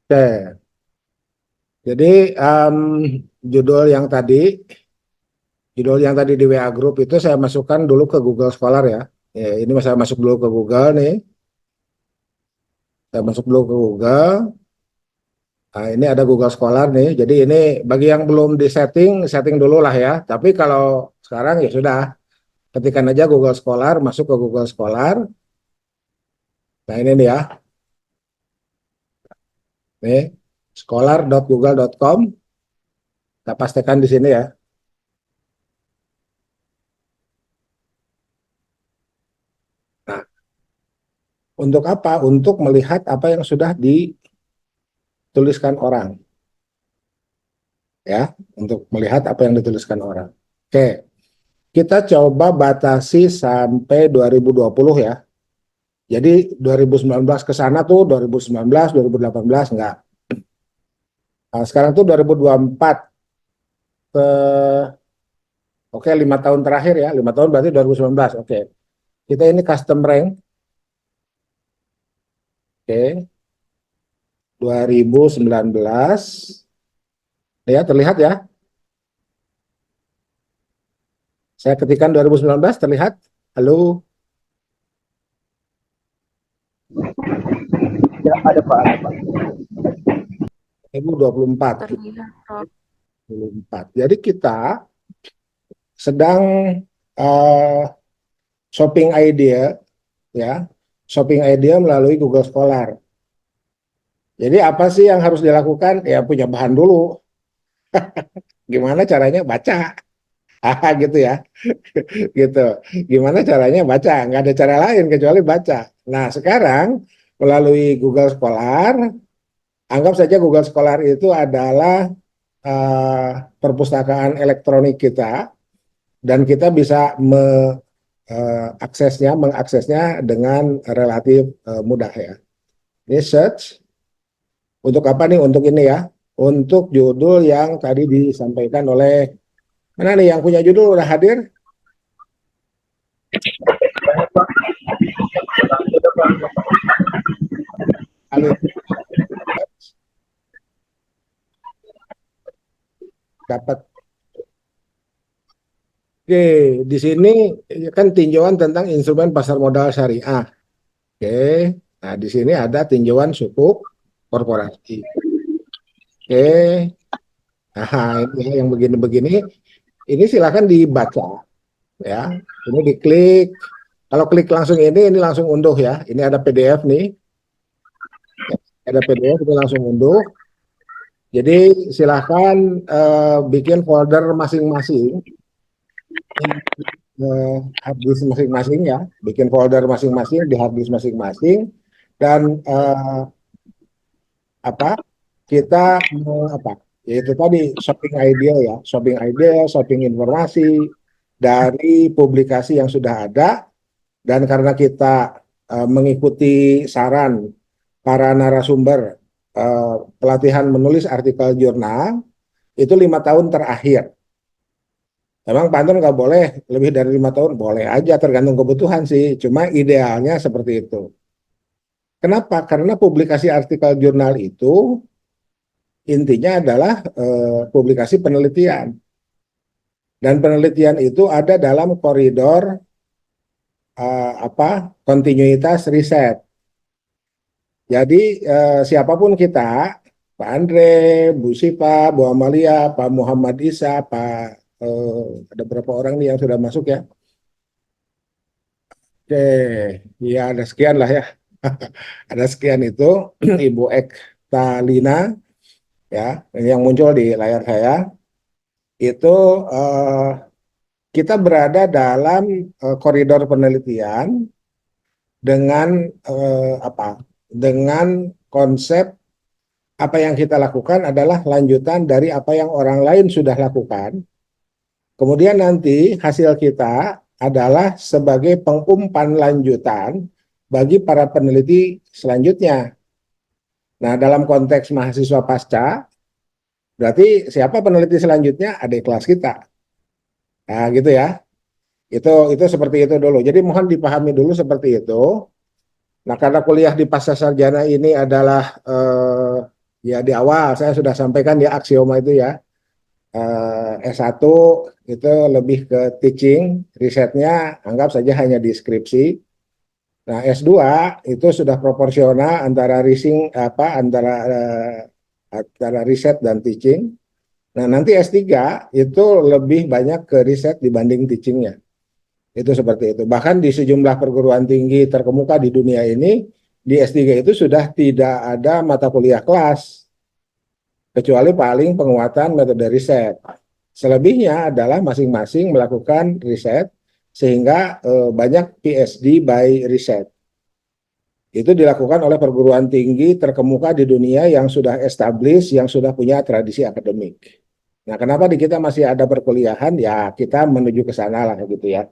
Oke, jadi judul yang tadi, judul yang tadi di WA Group itu saya masukkan dulu ke Google Scholar ya. Ya, ini saya masuk dulu ke Google nih. Saya masuk dulu ke Google. Nah, ini ada Google Scholar nih. Jadi ini bagi yang belum di setting, setting dulu lah ya. Tapi kalau sekarang ya sudah, ketikkan aja Google Scholar, masuk ke Google Scholar. Nah ini nih ya, nih scholar.google.com. Kita pastikan di sini ya. Nah, untuk apa? Untuk melihat apa yang sudah dituliskan orang, ya. Untuk melihat apa yang dituliskan orang. Oke, kita coba batasi sampai 2020 ya. Jadi 2019 ke sana tuh 2019, 2018 enggak. Nah, sekarang tuh 2024 ke oke 5 tahun terakhir ya, 5 tahun berarti 2019. Oke, kita ini custom rank. Oke, 2019 ya terlihat ya. Saya ketikkan 2019 terlihat. Halo, Ya, ada Pak, ada Pak. 2024. Terlihat, Prof. 2024. Jadi kita sedang uh, shopping idea ya, shopping idea melalui Google Scholar. Jadi apa sih yang harus dilakukan? Ya punya bahan dulu. Gimana caranya baca? Ah gitu ya, gitu. Gimana caranya baca? Nggak ada cara lain kecuali baca. Nah sekarang melalui Google Scholar, anggap saja Google Scholar itu adalah uh, perpustakaan elektronik kita dan kita bisa mengaksesnya dengan relatif mudah ya. Ini search untuk apa nih? Untuk ini ya, untuk judul yang tadi disampaikan oleh mana nih yang punya judul udah hadir? Kali dapat. Oke, di sini kan tinjauan tentang instrumen pasar modal syariah. Oke, nah di sini ada tinjauan sukuk korporasi. Oke, nah ini yang begini-begini, ini silakan dibaca ya. Ini diklik. Kalau klik langsung ini langsung unduh ya. Ini ada PDF nih, ada PDF itu langsung unduh. Jadi silahkan bikin folder masing-masing, hard disk masing-masing ya, bikin folder masing-masing di hard disk masing-masing dan apa kita apa yaitu tadi shopping idea ya, shopping idea, shopping informasi dari publikasi yang sudah ada dan karena kita mengikuti saran para narasumber pelatihan menulis artikel jurnal itu 5 tahun terakhir. Memang pantun nggak boleh lebih dari 5 tahun, boleh aja tergantung kebutuhan sih. Cuma idealnya seperti itu. Kenapa? Karena publikasi artikel jurnal itu intinya adalah publikasi penelitian. Dan penelitian itu ada dalam koridor kontinuitas riset. Jadi siapapun kita, Pak Andre, Bu Sipa, Bu Amalia, Pak Muhammad Isa, Pak ada berapa orang nih yang sudah masuk ya? Oke, ya ada sekian lah ya. Ada sekian itu Ibu Ektalina ya, ini yang muncul di layar saya itu eh, kita berada dalam koridor penelitian dengan apa? Dengan konsep apa yang kita lakukan adalah lanjutan dari apa yang orang lain sudah lakukan. Kemudian nanti hasil kita adalah sebagai pengumpan lanjutan bagi para peneliti selanjutnya. Nah, dalam konteks mahasiswa pasca, berarti siapa peneliti selanjutnya? Adik kelas kita. Nah, gitu ya. Itu seperti itu dulu. Jadi mohon dipahami dulu seperti itu. Nah, karena kuliah di pasca sarjana ini adalah ya di awal saya sudah sampaikan ya aksioma itu ya. S1 itu lebih ke teaching, risetnya anggap saja hanya di skripsi. Nah, S2 itu sudah proporsional antara antara riset dan teaching. Nah, nanti S3 itu lebih banyak ke riset dibanding teachingnya. Itu seperti itu. Bahkan di sejumlah perguruan tinggi terkemuka di dunia ini, di S3 itu sudah tidak ada mata kuliah kelas, kecuali paling penguatan metode riset. Selebihnya adalah masing-masing melakukan riset, sehingga banyak PhD by riset. Itu dilakukan oleh perguruan tinggi terkemuka di dunia yang sudah established, yang sudah punya tradisi akademik. Nah, kenapa di kita masih ada perkuliahan? Ya, kita menuju ke sana lah gitu ya.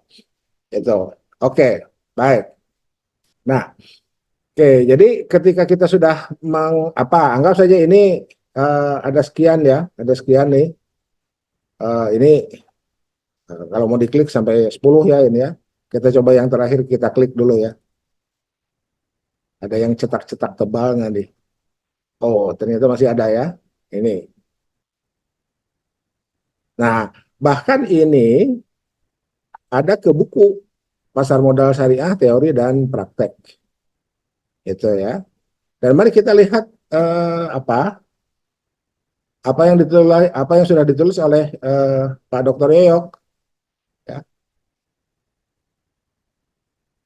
Itu. Oke, baik. Nah, oke, jadi ketika kita sudah anggap saja ini ada sekian ya, ada sekian nih. Ini kalau mau diklik sampai 10 ya ini ya. Kita coba yang terakhir kita klik dulu ya. Ada yang cetak-cetak tebal nggak nih? Oh, ternyata masih ada ya. Ini. Nah, bahkan ini ada ke buku Pasar Modal Syariah Teori dan Praktek. Itu ya. Dan mari kita lihat apa yang sudah ditulis oleh Pak Dr. Yoyok ya.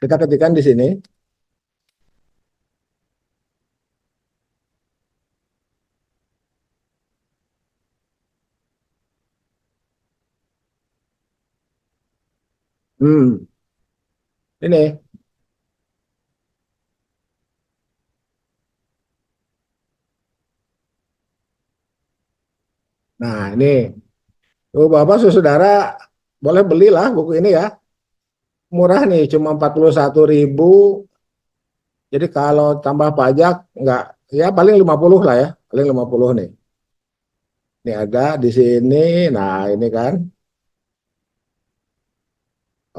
Kita ketikkan di sini. Hmm, ini. Nah, ini. Oh, Bapak saudara boleh belilah buku ini ya. Murah nih, cuma 41.000. Jadi kalau tambah pajak nggak ya paling 50 lah ya, paling 50 nih. Ini ada di sini. Nah, ini kan.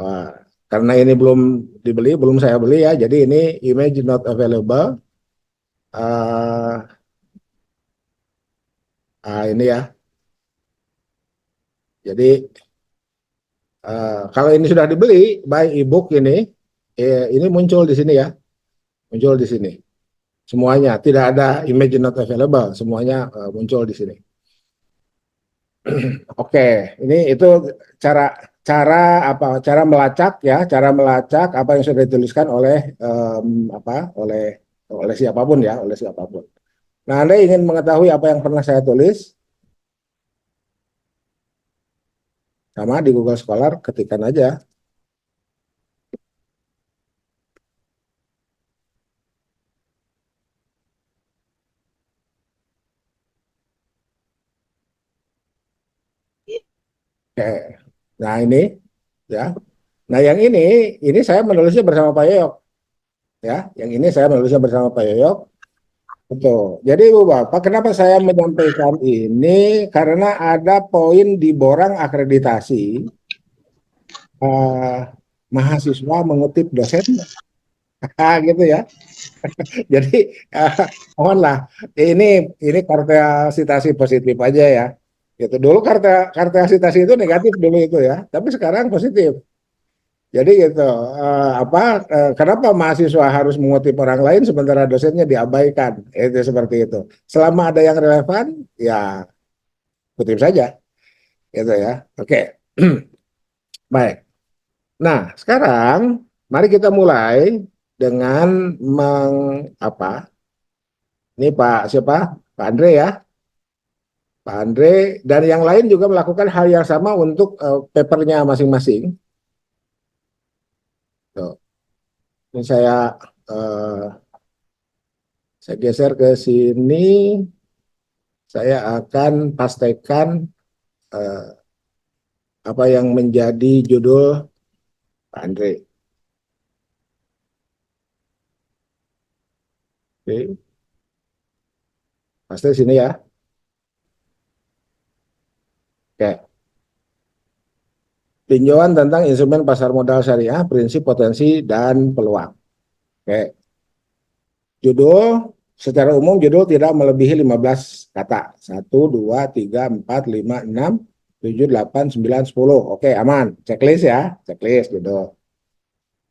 Wah, karena ini belum dibeli, belum saya beli ya. Jadi ini image not available. Uh, ini ya. Jadi kalau ini sudah dibeli by ebook ini muncul di sini ya, muncul di sini. Semuanya tidak ada image not available, semuanya muncul di sini. Oke, ini itu cara cara cara melacak ya, cara melacak apa yang sudah dituliskan oleh oleh siapapun ya, oleh siapapun. Nah, Anda ingin mengetahui apa yang pernah saya tulis, sama di Google Scholar ketikkan aja. Oke. Nah, ini ya. Nah, yang ini saya menulisnya bersama Pak Yoyok ya. Yang ini saya menulisnya bersama Pak Yoyok. Betul. Jadi Ibu Bapak, kenapa saya menyampaikan ini? Karena ada poin di borang akreditasi eh, mahasiswa mengutip dosen, gitu ya. Jadi eh, mohonlah ini karena citasi positif aja ya. Gitu. Dulu karena citasi itu negatif dulu itu ya, tapi sekarang positif. Jadi gitu, kenapa mahasiswa harus mengutip orang lain sementara dosennya diabaikan? Itu seperti itu. Selama ada yang relevan, ya kutip saja, gitu ya. Oke, baik. Nah, sekarang mari kita mulai dengan apa? Ini Pak siapa? Pak Andre ya. Pak Andre dan yang lain juga melakukan hal yang sama untuk papernya masing-masing. Tuh. Ini eh, saya geser ke sini. Saya akan pastikan eh, apa yang menjadi judul Pak Andre. Oke, pasti sini ya. Oke. Tinjauan tentang instrumen pasar modal syariah, prinsip potensi dan peluang. Oke. Judul, secara umum judul tidak melebihi 15 kata. 1, 2, 3, 4, 5, 6, 7, 8, 9, 10. Oke, aman. Checklist ya, checklist judul.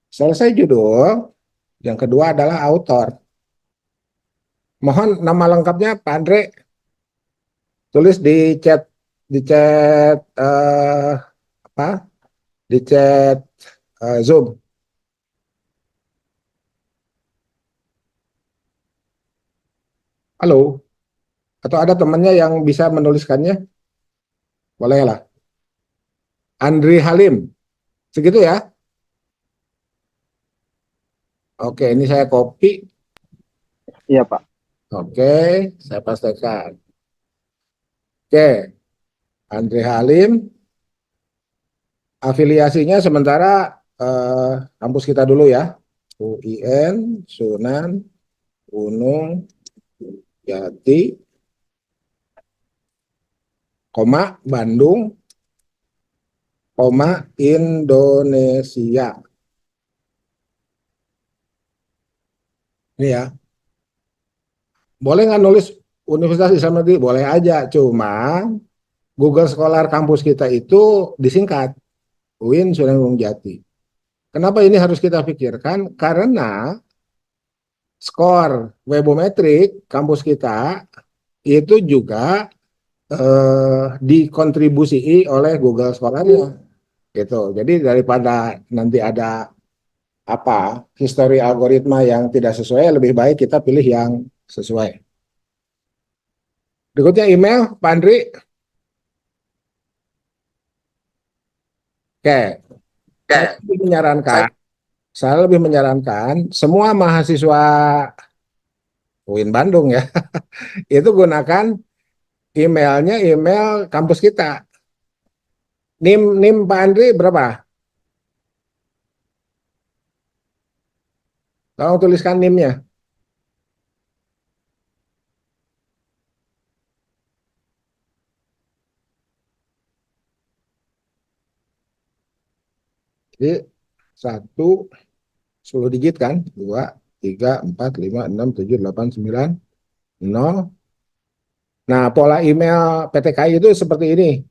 Selesai judul, yang kedua adalah author. Mohon nama lengkapnya Pak Andre, tulis di chat apa? Di chat Zoom. Halo, atau ada temannya yang bisa menuliskannya? Boleh lah. Andri Halim. Segitu ya. Oke, ini saya copy. Iya, Pak. Oke, saya pastikan. Oke, Andri Halim. Afiliasinya sementara kampus kita dulu ya. UIN, Sunan, Gunung, Jati, koma, Bandung, koma, Indonesia. Ini ya. Boleh nggak nulis Universitas Islam Negeri? Boleh aja. Cuma Google Scholar kampus kita itu disingkat. UIN, Sunan Gunung Jati. Kenapa ini harus kita pikirkan? Karena skor webometrik kampus kita itu juga dikontribusi oleh Google Scholar-nya gitu. Jadi daripada nanti ada apa histori algoritma yang tidak sesuai, lebih baik kita pilih yang sesuai. Berikutnya email, Pak Andri. Oke, saya Oke, lebih menyarankan, saya saya lebih menyarankan semua mahasiswa UIN Bandung ya, itu gunakan emailnya email kampus kita. NIM Pak Andri berapa? Tolong tuliskan NIM-nya. Jadi 10 digit kan? 2, 3, 4, 5, 6, 7, 8, 9, 0. Nah, pola email PTKI itu seperti ini.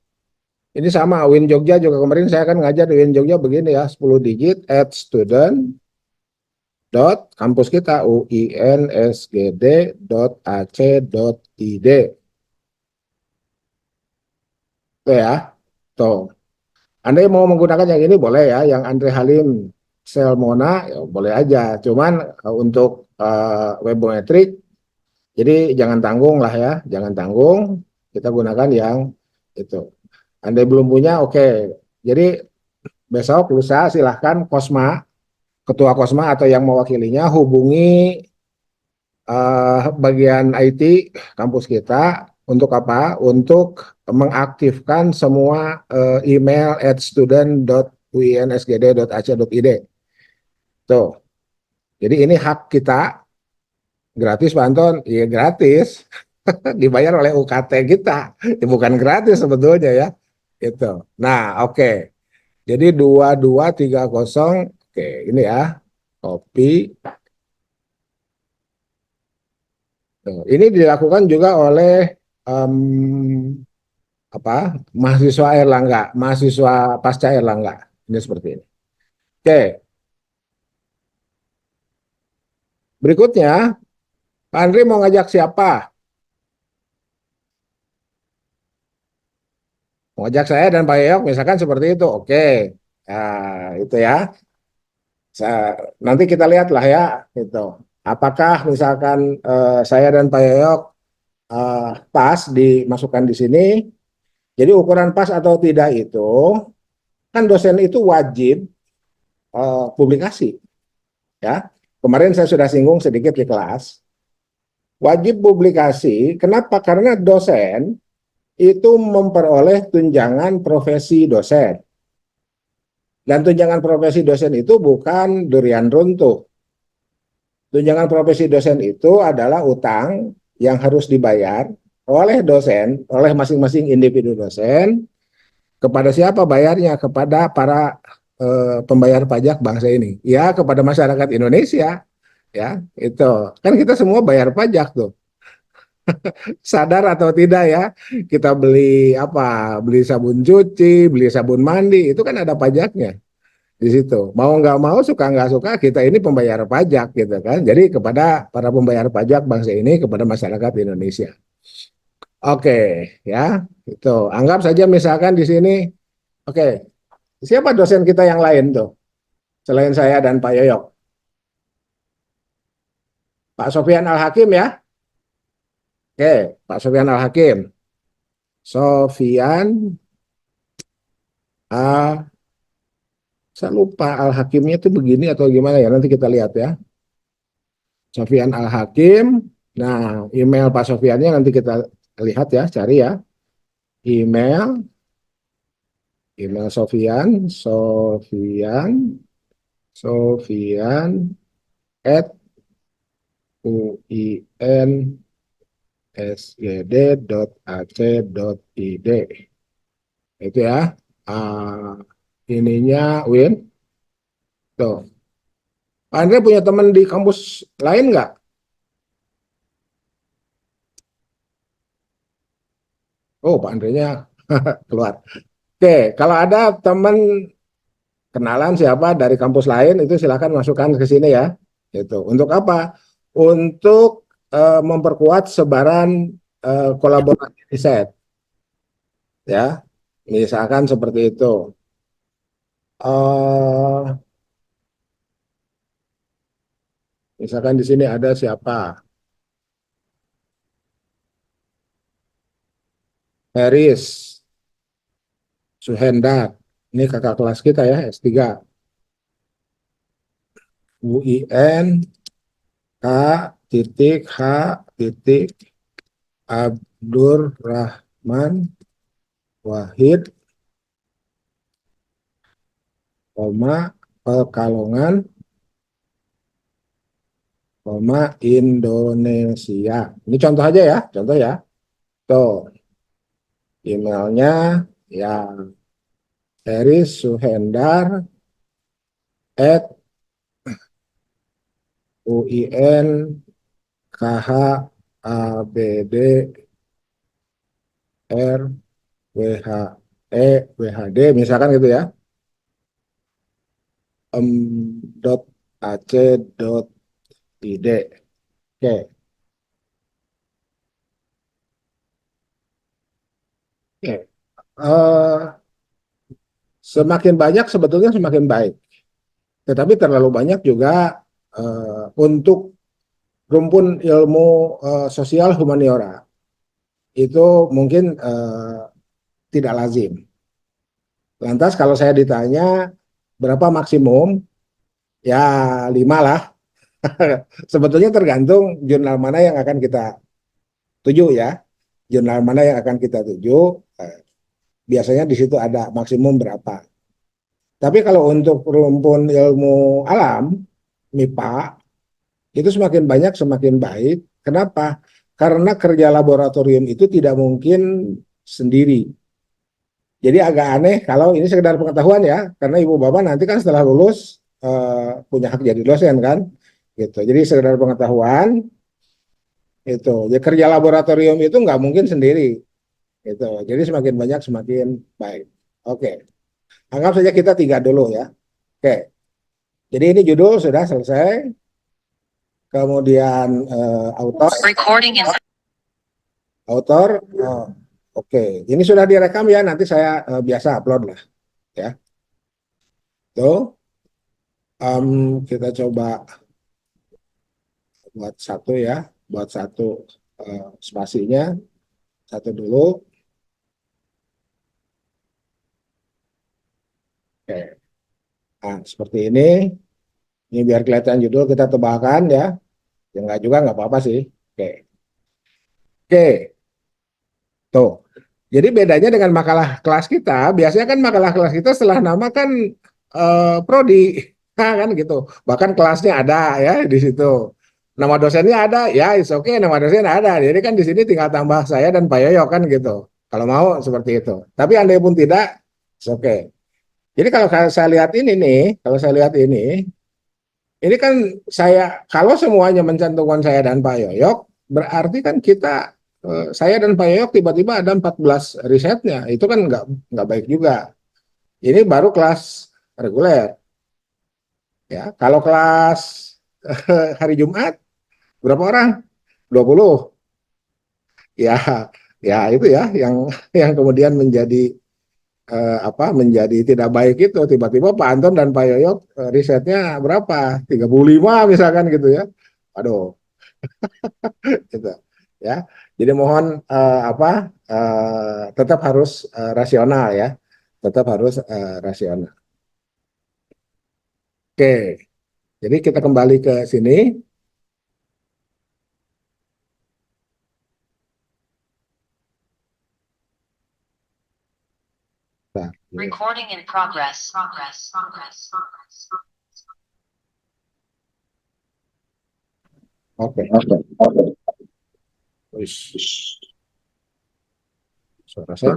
Ini sama, Win Jogja juga kemarin saya kan ngajar di Win Jogja begini ya, 10 digit at student dot kampus kita uinsgd.ac.id. Tuh ya. Tuh. Anda yang mau menggunakan yang ini boleh ya, yang Andre Halim Selmona ya boleh aja. Cuman untuk webometrik, jadi jangan tanggung lah ya, jangan tanggung. Kita gunakan yang itu. Anda belum punya, oke. Jadi besok lusa silahkan Kosma, ketua Kosma atau yang mewakilinya hubungi bagian IT kampus kita untuk apa? Untuk mengaktifkan semua email at student.uinsgd.ac.id. Tuh. Jadi ini hak kita, gratis Pak Anton, iya gratis, dibayar oleh UKT kita, bukan gratis sebetulnya ya. Itu. Nah, oke. Jadi 2230, oke ini ya, copy. Tuh. Ini dilakukan juga oleh em, apa mahasiswa Erlangga, mahasiswa pasca Erlangga. Ini seperti ini. Oke, berikutnya Pak Andri mau ngajak siapa? Mau ngajak saya dan Pak Yayok, misalkan seperti itu. Oke, nah, itu ya. Nanti kita lihatlah ya, itu. Apakah misalkan saya dan Pak Yayok pas dimasukkan di sini? Jadi ukuran pas atau tidak itu, kan dosen itu wajib publikasi, ya. Kemarin saya sudah singgung sedikit di kelas. Wajib publikasi, kenapa? Karena dosen itu memperoleh tunjangan profesi dosen. Dan tunjangan profesi dosen itu bukan durian runtuh. Tunjangan profesi dosen itu adalah utang yang harus dibayar oleh dosen, oleh masing-masing individu dosen, kepada siapa bayarnya? Kepada para pembayar pajak bangsa ini. Ya, kepada masyarakat Indonesia. ya. Itu kan kita semua bayar pajak tuh, sadar atau tidak ya. Kita beli apa? Beli sabun cuci, beli sabun mandi, itu kan ada pajaknya di situ. Mau nggak mau, suka nggak suka, kita ini pembayar pajak gitu kan. Jadi kepada para pembayar pajak bangsa ini, kepada masyarakat Indonesia. Oke, ya, itu. Anggap saja misalkan di sini, oke, siapa dosen kita yang lain tuh, selain saya dan Pak Yoyok? Pak Sofian Al-Hakim ya? Oke, Pak Sofian Al-Hakim. Sofian, saya lupa Al-Hakimnya itu begini atau gimana ya, nanti kita lihat ya. Sofian Al-Hakim, nah email Pak Sofiannya nanti kita lihat ya, cari ya. Email, email Sofian, Sofian at uinsgd.ac.id. Itu ya. Ah, ininya Win. Tuh. Pak Andre punya teman di kampus lain nggak? Oh, Pak Andre-nya keluar. Oke, kalau ada teman kenalan siapa dari kampus lain, itu silakan masukkan ke sini ya. Itu. Untuk apa? Untuk memperkuat sebaran kolaborasi riset. Ya, misalkan seperti itu. eh Misalkan di sini ada siapa? Heris Suhendar. Ini kakak kelas kita ya, S3. UIN K titik H titik Abdurrahman Wahid, koma, Pekalongan, koma, Indonesia. Ini contoh aja ya, contoh ya. Tuh, emailnya ya Heris Suhendar at UIN KH ABD R WHE WHD misalkan gitu ya. Dot AC dot ID. Oke. Oke. Semakin banyak sebetulnya semakin baik. Tetapi terlalu banyak juga untuk rumpun ilmu sosial humaniora itu mungkin tidak lazim. Lantas kalau saya ditanya berapa maksimum, ya 5 lah. Sebetulnya tergantung jurnal mana yang akan kita tuju ya. Jurnal mana yang akan kita tuju, biasanya di situ ada maksimum berapa. Tapi kalau untuk rumpun ilmu alam, MIPA, itu semakin banyak semakin baik. Kenapa? Karena kerja laboratorium itu tidak mungkin sendiri. Jadi agak aneh kalau ini sekedar pengetahuan ya, karena ibu bapak nanti kan setelah lulus punya hak jadi dosen kan, gitu. Jadi sekedar pengetahuan itu. Ya, kerja laboratorium itu nggak mungkin sendiri, gitu. Jadi semakin banyak semakin baik. Oke, anggap saja kita 3 dulu ya. Oke, jadi ini judul sudah selesai. Kemudian autor, autor, oke. Ini sudah direkam ya. Nanti saya biasa upload lah, ya. Tuh, kita coba buat satu ya, buat satu spasinya, satu dulu. Oke, nah seperti ini. Ini biar kelihatan judul kita tebalkan ya. Ya nggak juga nggak apa-apa sih. Oke, oke, tuh. Jadi bedanya dengan makalah kelas kita, biasanya kan makalah kelas kita setelah nama kan prodi, nah, kan gitu. Bahkan kelasnya ada ya di situ. Nama dosennya ada, ya it's okay, nama dosen ada. Jadi kan di sini tinggal tambah saya dan Pak Yoyo kan gitu. Kalau mau seperti itu. Tapi andai pun tidak, it's okay. Jadi kalau saya lihat ini nih, kalau saya lihat ini, Ini kan kalau semuanya mencantumkan saya dan Pak Yoyok, berarti kan saya dan Pak Yoyok tiba-tiba ada 14 risetnya. Itu kan nggak baik juga. Ini baru kelas reguler. Ya, kalau kelas hari Jumat berapa orang? 20. Ya, ya itu ya yang kemudian menjadi tidak baik itu. Tiba-tiba Pak Anton dan Pak Yoyok risetnya berapa? 35 misalkan gitu ya. Aduh, gitu ya. Jadi mohon tetap harus rasional ya. Tetap harus rasional. Oke, jadi kita kembali ke sini. Nah, Recording in progress. Progress. Progress. oke. Wis. Suara saya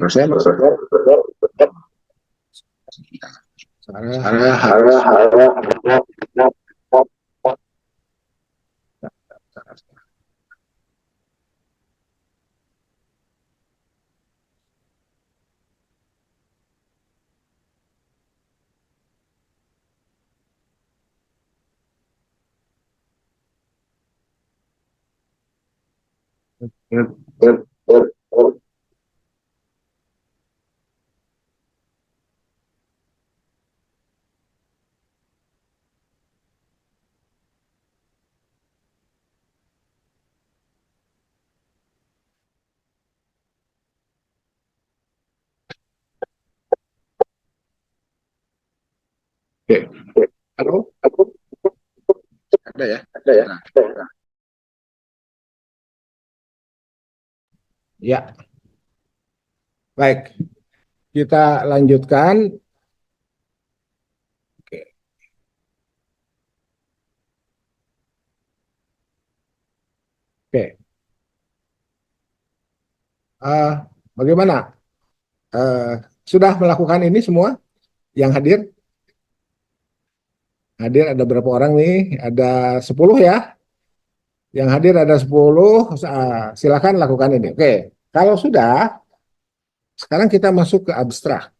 Oke. Halo, ada ya? Ada ya? Nah, ya, baik. Kita lanjutkan. Oke. Oke. Bagaimana? Eh, sudah melakukan ini semua yang hadir? Hadir ada berapa orang nih? Ada 10 ya? Yang hadir ada 10, silakan lakukan ini. Oke, kalau sudah, sekarang kita masuk ke abstrak.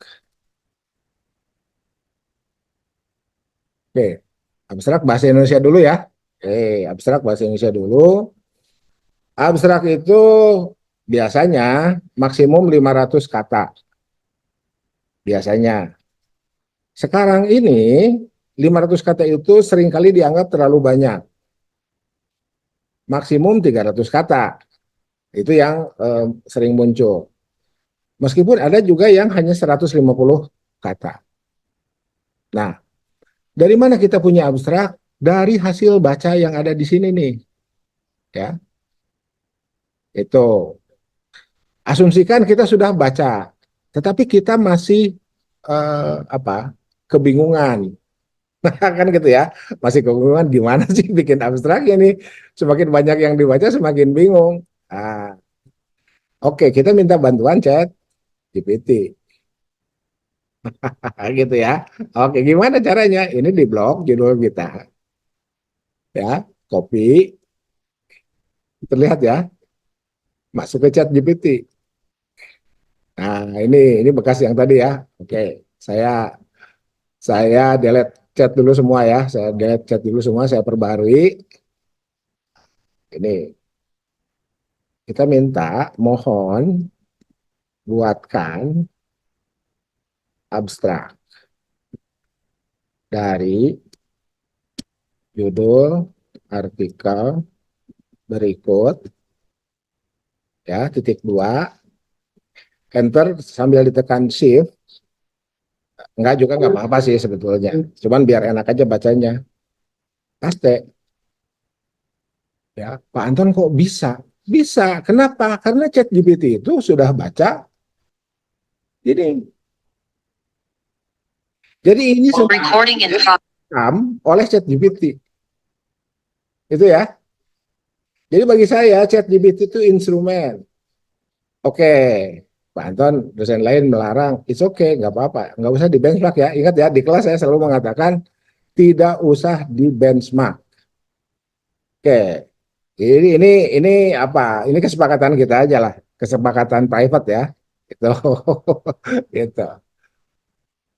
Oke, abstrak bahasa Indonesia dulu ya. Oke, abstrak bahasa Indonesia dulu. Abstrak itu biasanya maksimum 500 kata. Biasanya. Sekarang ini 500 kata itu seringkali dianggap terlalu banyak. Maksimum 300 kata. Itu yang sering muncul. Meskipun ada juga yang hanya 150 kata. Nah, dari mana kita punya abstrak? Dari hasil baca yang ada di sini nih. Ya, itu. Asumsikan kita sudah baca, tetapi kita masih kebingungan. Kan gitu ya. Masih kebingungan gimana sih bikin abstraknya nih. Semakin banyak yang dibaca semakin bingung. Nah, oke, kita minta bantuan chat GPT. Gitu ya. Oke, gimana caranya? Ini di blog judul kita. Ya, copy, terlihat ya, masuk ke chat GPT. Nah, ini bekas yang tadi ya. Oke, saya saya delete chat dulu semua ya. Saya delete chat dulu semua, saya perbarui. Ini kita minta mohon buatkan abstrak dari judul artikel berikut ya, titik dua, enter sambil ditekan shift. Enggak juga nggak apa-apa sih sebetulnya. Cuman biar enak aja bacanya. Paste. Ya, Pak Anton kok bisa? Bisa. Kenapa? Karena ChatGPT itu sudah baca. Jadi ini Recording in progress. direkam oleh ChatGPT. Itu ya. Jadi bagi saya ChatGPT itu instrumen. Oke, Pak Anton dosen lain melarang, it's okay, nggak apa-apa, nggak usah di benchmark ya. Ingat ya, di kelas saya selalu mengatakan tidak usah di benchmark. Oke, ini apa? Ini kesepakatan kita aja lah, kesepakatan private ya. Itu, gitu.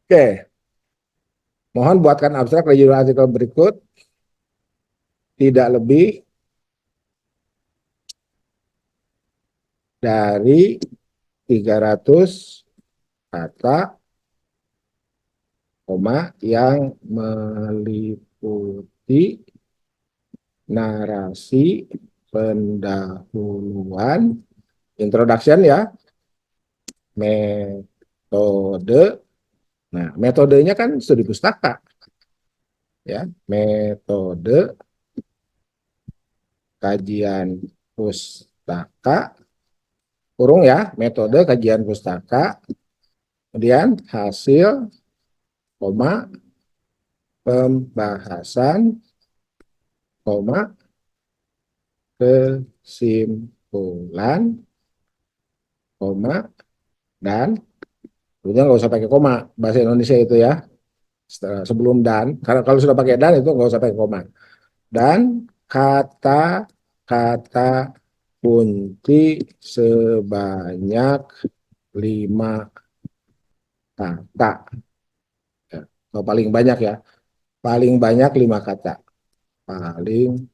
Oke, mohon buatkan abstrak dari judul artikel berikut, tidak lebih dari 300 kata, koma, yang meliputi narasi pendahuluan, introduction ya, metode. Nah, metodenya kan studi pustaka ya, metode kajian pustaka, kurung ya, metode kajian pustaka, kemudian hasil, koma, pembahasan, koma, kesimpulan, koma, dan sebetulnya nggak usah pakai koma bahasa Indonesia itu ya, sebelum dan, karena kalau sudah pakai dan itu nggak usah pakai koma, dan kata-kata kunci sebanyak 5 kata. Ya, atau paling banyak ya, paling banyak 5 kata, paling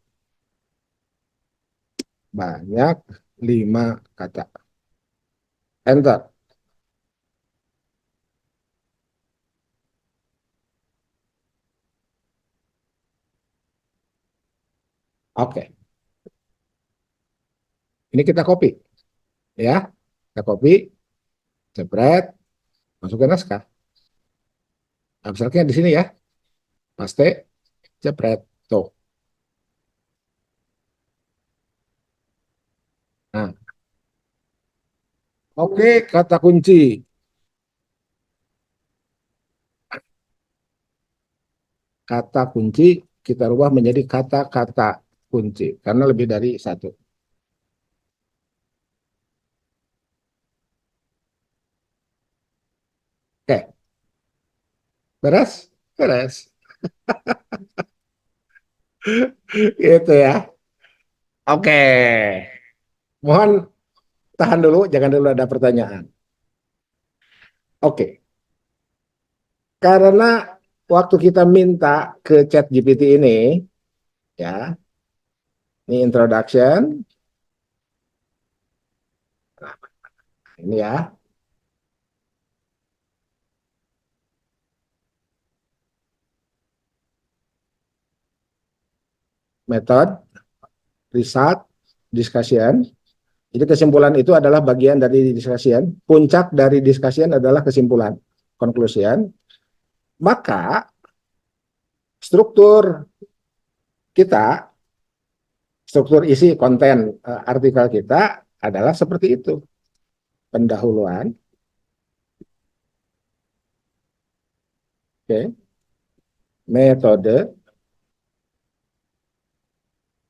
banyak 5 kata. Enter. Oke, ini kita copy ya, kita copy, jepret, masukkan naskah. Abstraknya di sini ya, paste, jepret, tuh. Nah, oke, kata kunci. Kata kunci kita rubah menjadi kata-kata kunci karena lebih dari satu. Oke, beres? Beres. Gitu ya. Oke. Mohon tahan dulu, jangan dulu ada pertanyaan. Oke. Karena waktu kita minta ke chat GPT ini, ya, ini introduction, ini ya, method, result, discussion. Jadi kesimpulan itu adalah bagian dari discussion. Puncak dari discussion adalah kesimpulan, conclusion. Maka struktur kita, struktur isi konten artikel kita adalah seperti itu. Pendahuluan, okay. Metode,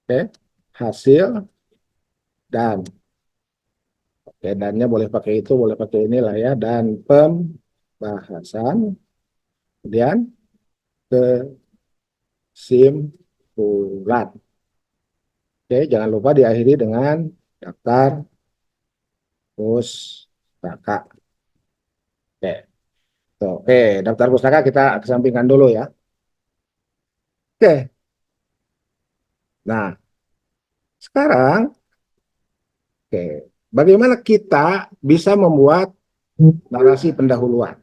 okay. Hasil, dan. Oke, dannya boleh pakai itu, boleh pakai inilah ya. Dan pembahasan, kemudian kesimpulan. Oke, jangan lupa diakhiri dengan daftar pustaka. Oke, tuh, oke, daftar pustaka kita kesampingkan dulu ya. Oke, nah sekarang, oke, bagaimana kita bisa membuat narasi pendahuluan?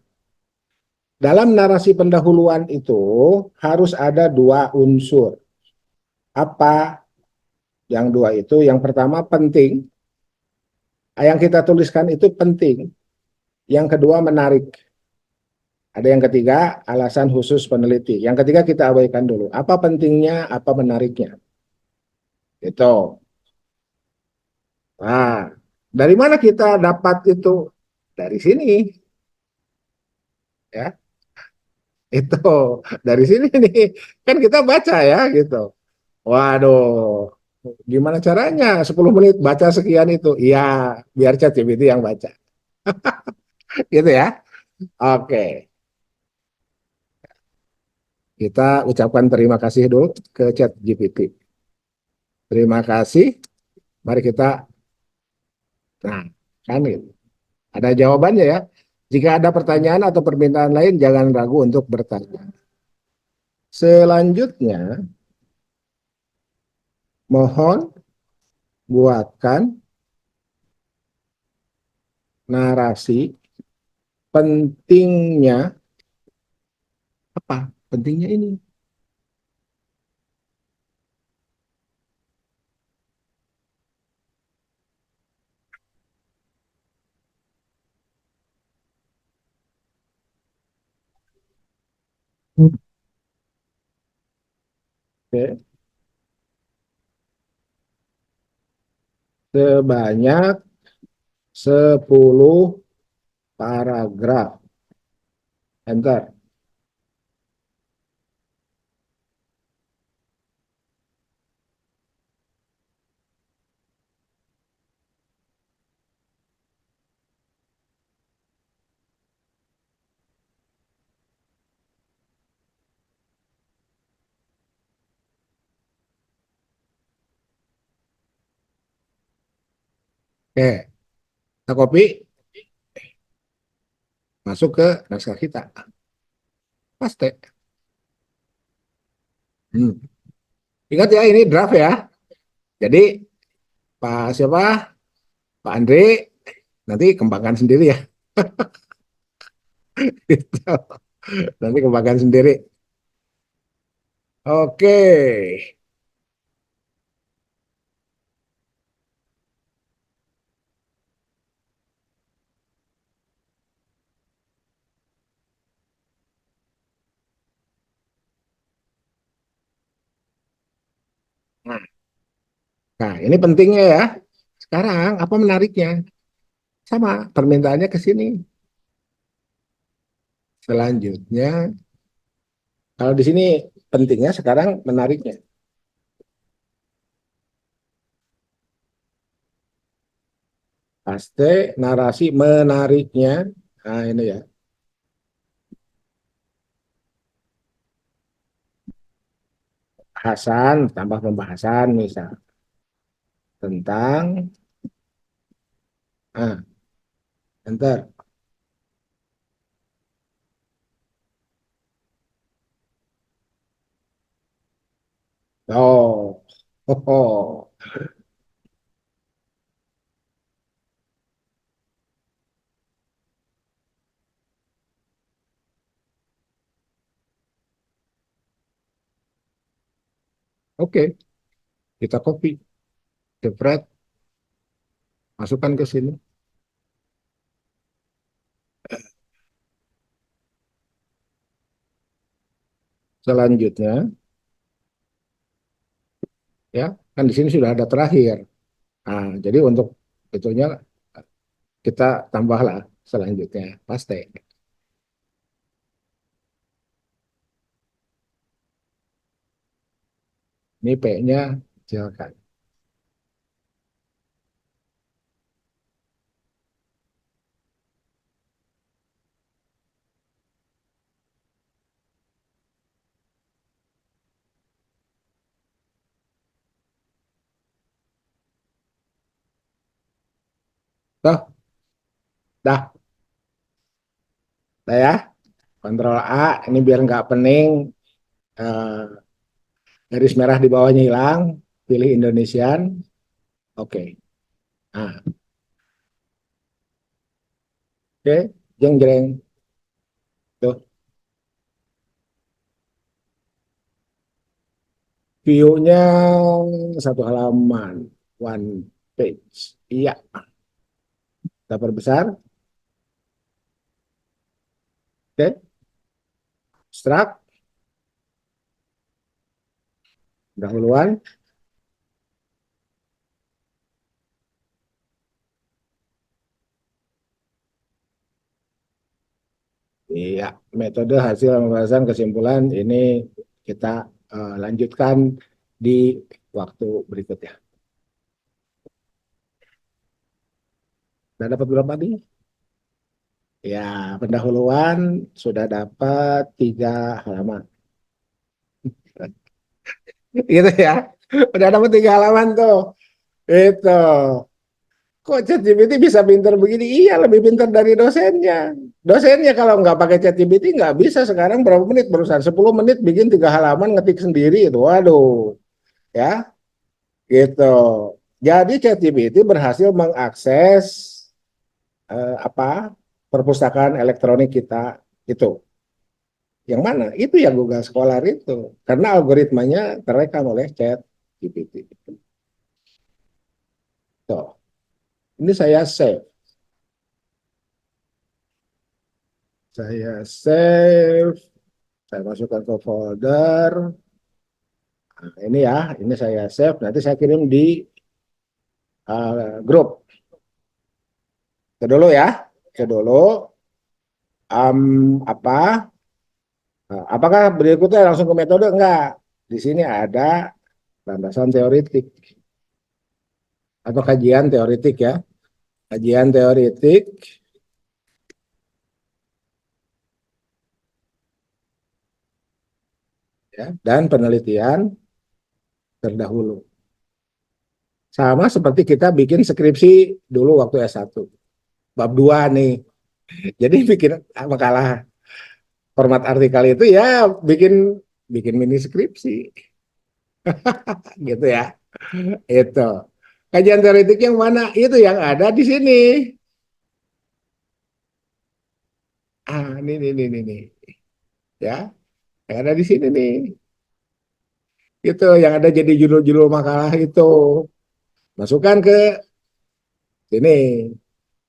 Dalam narasi pendahuluan itu harus ada 2 unsur. Apa yang 2 itu? Yang pertama penting, yang kita tuliskan itu penting. Yang kedua menarik. Ada yang ketiga, alasan khusus peneliti. Yang ketiga kita abaikan dulu. Apa pentingnya, apa menariknya? Itu. Nah, dari mana kita dapat itu? Dari sini, ya. Itu dari sini nih. Kan kita baca ya, gitu. Waduh, gimana caranya? 10 menit baca sekian itu. Iya, biar ChatGPT yang baca. Gitu ya. Oke. Kita ucapkan terima kasih dulu ke ChatGPT. Terima kasih. Mari kita, nah, kan itu. Ada jawabannya ya. Jika ada pertanyaan atau permintaan lain, jangan ragu untuk bertanya. Selanjutnya, mohon buatkan narasi pentingnya apa? Pentingnya ini. Oke. Sebanyak 10 paragraf. Enter. Oke, kita copy, masuk ke naskah kita. Paste. Hmm. Ingat ya, ini draft ya. Jadi, Pak siapa? Pak Andre, nanti kembangkan sendiri ya. Gitu. Nanti kembangkan sendiri. Oke. Nah, ini pentingnya ya. Sekarang, apa menariknya? Sama, permintaannya ke sini. Selanjutnya, kalau di sini pentingnya sekarang menariknya. Paste narasi menariknya. Nah, ini ya. Hasan tambah pembahasan misal tentang enter. Oh, oh, oh. Oke, kita copy, jepret, masukkan ke sini. Selanjutnya, ya, kan di sini sudah ada terakhir. Nah, jadi untuk itunya kita tambahlah selanjutnya, paste. Ini P-nya kecilkan. Tuh, dah, dah ya. Kontrol A, ini biar nggak pening. Eh, garis merah di bawahnya hilang. Pilih Indonesian. Oke. Nah, oke, jeng jeng. Tuh, view-nya satu halaman, one page. Iya, kita perbesar. Oke, extract, dahuluan. Iya, metode hasil pembahasan kesimpulan ini kita lanjutkan di waktu berikutnya. Sudah dapat berapa nih? Ya, pendahuluan sudah dapat 3 halaman. gitu ya. Udah dapat 3 halaman tuh. Itu. Kok ChatGPT bisa pinter begini? Iya, lebih pinter dari dosennya. Dosennya kalau nggak pakai ChatGPT nggak bisa sekarang berapa menit berusaha 10 menit bikin 3 halaman ngetik sendiri itu. Waduh, ya gitu. Jadi ChatGPT berhasil mengakses apa perpustakaan elektronik kita itu. Yang mana? Itu yang Google Scholar itu. Karena algoritmanya terekam oleh ChatGPT. Tuh. Ini saya save. Saya save. Saya masukkan ke folder. Nah, ini ya, ini saya save. Nanti saya kirim di grup. Itu dulu ya. Itu dulu. Apa? Apakah berikutnya langsung ke metode? Enggak. Di sini ada landasan teoritik atau kajian teoritik ya. Kajian teoritik ya, dan penelitian terdahulu. Sama seperti kita bikin skripsi dulu waktu S1. Bab 2 nih. Jadi bikin makalah format artikel itu ya bikin bikin mini skripsi gitu ya. Itu. Kajian teoritik yang mana? Itu yang ada di sini. Ini. Ya, yang ada di sini nih. Itu yang ada jadi judul-judul makalah itu. Masukkan ke sini.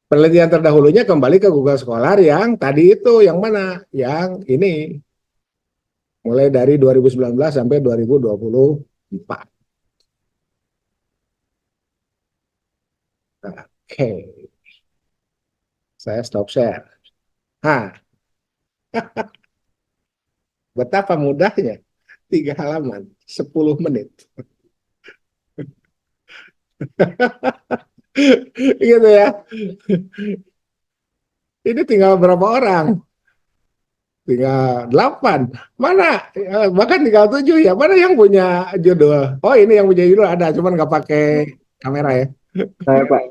Penelitian terdahulunya kembali ke Google Scholar yang tadi itu, yang mana? Yang ini. Mulai dari 2019 sampai 2024. Oke, saya stop share. Nah, betapa mudahnya. 3 halaman, 10 menit. Gitu ya. Ini tinggal berapa orang? Tinggal 8. Mana? Bahkan tinggal 7 ya. Mana yang punya judul? Oh, ini yang punya judul ada, cuman nggak pakai kamera ya. Saya Pak.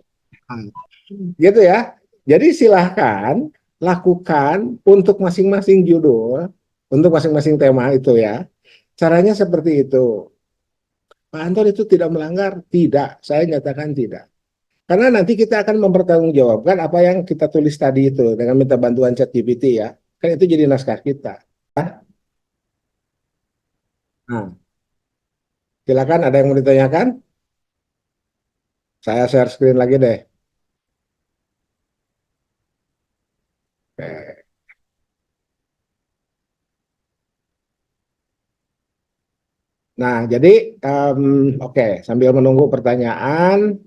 Gitu ya. Jadi silahkan lakukan untuk masing-masing judul, untuk masing-masing tema itu ya. Caranya seperti itu. Pak Anton itu tidak melanggar? Tidak, saya nyatakan tidak. Karena nanti kita akan mempertanggungjawabkan apa yang kita tulis tadi itu dengan minta bantuan ChatGPT ya. Kan itu jadi naskah kita. Nah, silakan ada yang mau ditanyakan? Saya share screen lagi deh. Oke. Nah, jadi oke, sambil menunggu pertanyaan,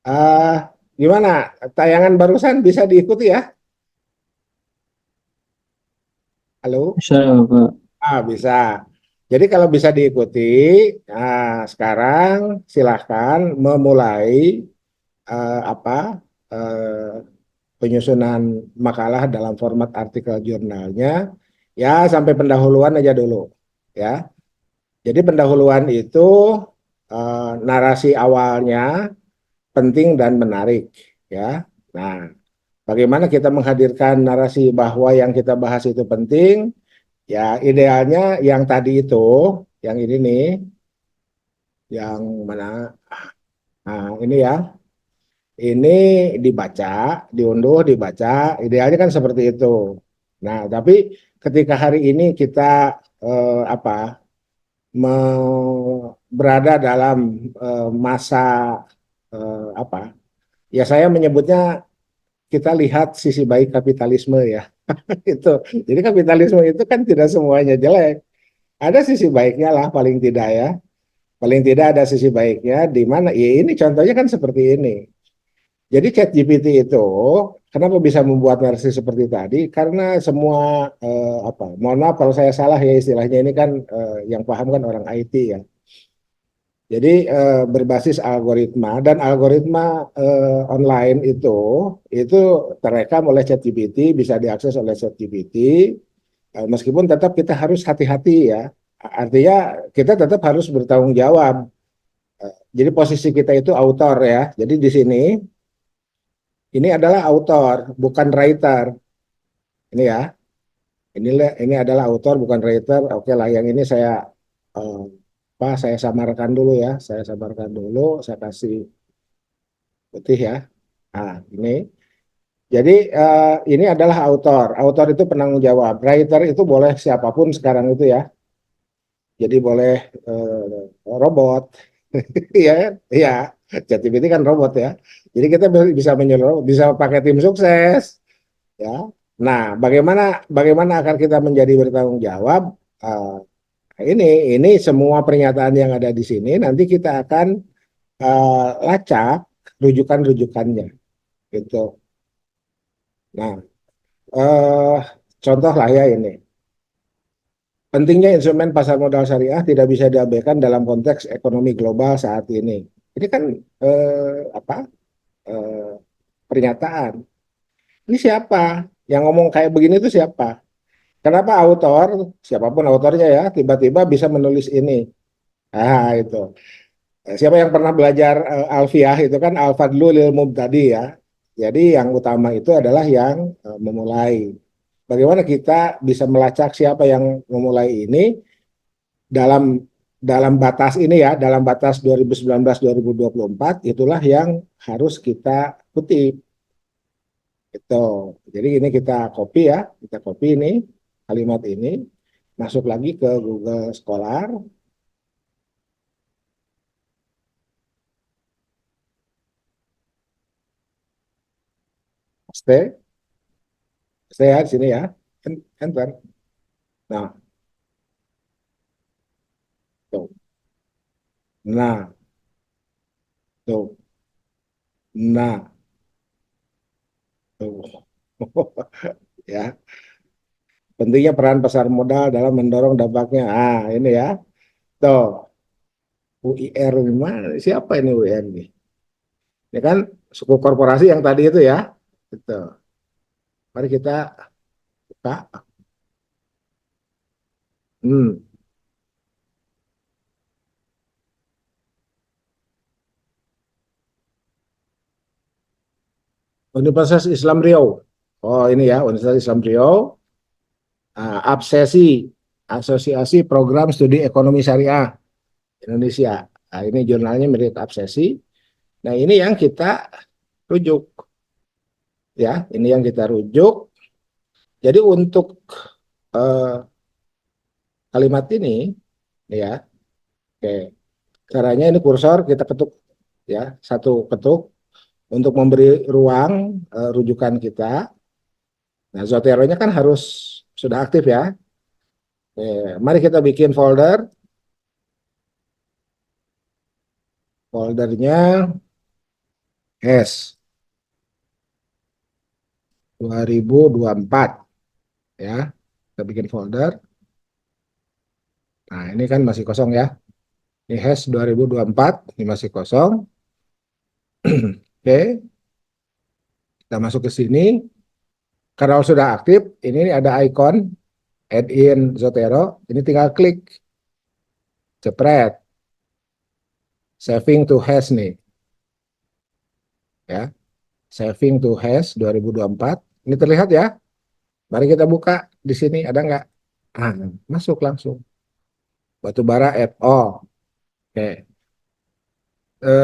eh gimana? Tayangan barusan bisa diikuti ya? Halo? Bisa Pak. Bisa. Jadi kalau bisa diikuti, nah sekarang silahkan memulai apa penyusunan makalah dalam format artikel jurnalnya, ya sampai pendahuluan aja dulu, ya. Jadi pendahuluan itu narasi awalnya penting dan menarik, ya. Nah, bagaimana kita menghadirkan narasi bahwa yang kita bahas itu penting? Ya, idealnya yang tadi itu, yang ini nih, yang mana? Nah, ini ya, ini dibaca, diunduh, dibaca. Idealnya kan seperti itu. Nah, tapi ketika hari ini kita apa berada dalam masa apa? Ya saya menyebutnya kita lihat sisi baik kapitalisme ya. Itu. Jadi kapitalisme itu kan tidak semuanya jelek. Ada sisi baiknya lah paling tidak ya. Paling tidak ada sisi baiknya di mana ya ini contohnya kan seperti ini. Jadi ChatGPT itu kenapa bisa membuat versi seperti tadi? Karena semua apa? Mohon maaf kalau saya salah ya istilahnya ini kan yang paham kan orang IT ya. Jadi berbasis algoritma dan algoritma online itu terekam oleh ChatGPT, bisa diakses oleh ChatGPT. Meskipun tetap kita harus hati-hati ya. Artinya kita tetap harus bertanggung jawab. Jadi posisi kita itu author ya. Jadi di sini ini adalah author, bukan writer. Ini ya. Ini adalah author bukan writer. Oke lah, yang ini eh, saya samarkan dulu ya. Saya samarkan dulu, saya kasih putih ya. Nah, ini. Jadi ini adalah author. Author itu penanggung jawab. Writer itu boleh siapapun sekarang itu ya. Jadi boleh robot. Iya kan? Iya. ChatGPT kan robot ya. Jadi kita bisa menyuruh, bisa pakai tim sukses ya. Nah, bagaimana bagaimana akan kita menjadi bertanggung jawab? Eh, ini semua pernyataan yang ada di sini nanti kita akan lacak rujukan-rujukannya gitu. Nah, eh, contoh lah ya ini. Pentingnya instrumen pasar modal syariah tidak bisa diabaikan dalam konteks ekonomi global saat ini. Ini kan apa eh, pernyataan. Ini siapa yang ngomong kayak begini itu siapa? Kenapa autor, siapapun autornya ya, tiba-tiba bisa menulis ini? Ah itu. Siapa yang pernah belajar Alfiah itu kan al-fadlu lil mubtadi ya. Jadi yang utama itu adalah yang memulai. Bagaimana kita bisa melacak siapa yang memulai ini dalam dalam batas ini ya, dalam batas 2019-2024 itulah yang harus kita kutip. Itu. Jadi ini kita copy ya, kita copy ini kalimat ini, masuk lagi ke Google Scholar, paste, paste ya di sini ya, enter. Nah, tuh, nah, tuh, nah, tuh, ya. Pentingnya peran pasar modal dalam mendorong dampaknya. Ah, ini ya, tuh, UIR mana? Siapa ini UIR nih? Ini kan suku korporasi yang tadi itu ya, itu. Mari kita buka. Hmm. Universitas Islam Riau. Oh ini ya, Universitas Islam Riau. Absesi, Asosiasi Program Studi Ekonomi Syariah Indonesia. Nah, ini jurnalnya mirip Absesi. Nah ini yang kita rujuk, ya. Ini yang kita rujuk. Jadi untuk eh, kalimat ini, ya, oke. Caranya ini kursor kita ketuk, ya, satu ketuk untuk memberi ruang rujukan kita. Nah, Zotero-nya kan harus sudah aktif ya. Mari kita bikin folder. Foldernya S 2024 ya. Kita bikin folder. Nah, ini kan masih kosong ya. Ini hash 2024, ini masih kosong. Oke, kita masuk ke sini. Kalau sudah aktif, ini ada icon add in Zotero. Ini tinggal klik, jepret, saving to hash nih, ya. Saving to hash 2024. Ini terlihat ya. Mari kita buka di sini ada nggak? Ah, masuk langsung. Batubara et al. Oke.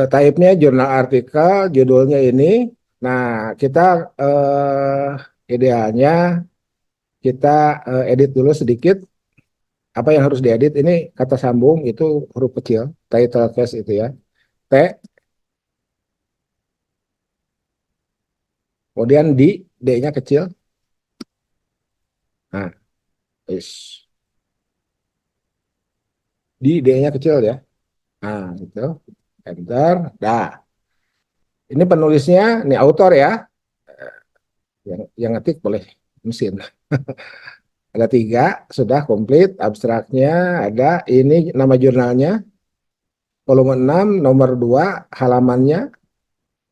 Type-nya jurnal artikel, judulnya ini. Nah, kita idealnya kita edit dulu sedikit. Apa yang harus diedit? Ini kata sambung itu huruf kecil, title case itu ya. T, kemudian D-nya kecil. Nah, is. D-nya kecil ya. Nah, itu. Enter. Dah. Ini penulisnya, ini autor ya. Yang ngetik boleh mesin. Ada 3, sudah komplit. Abstraknya ada, ini nama jurnalnya, volume 6, nomor 2, halamannya,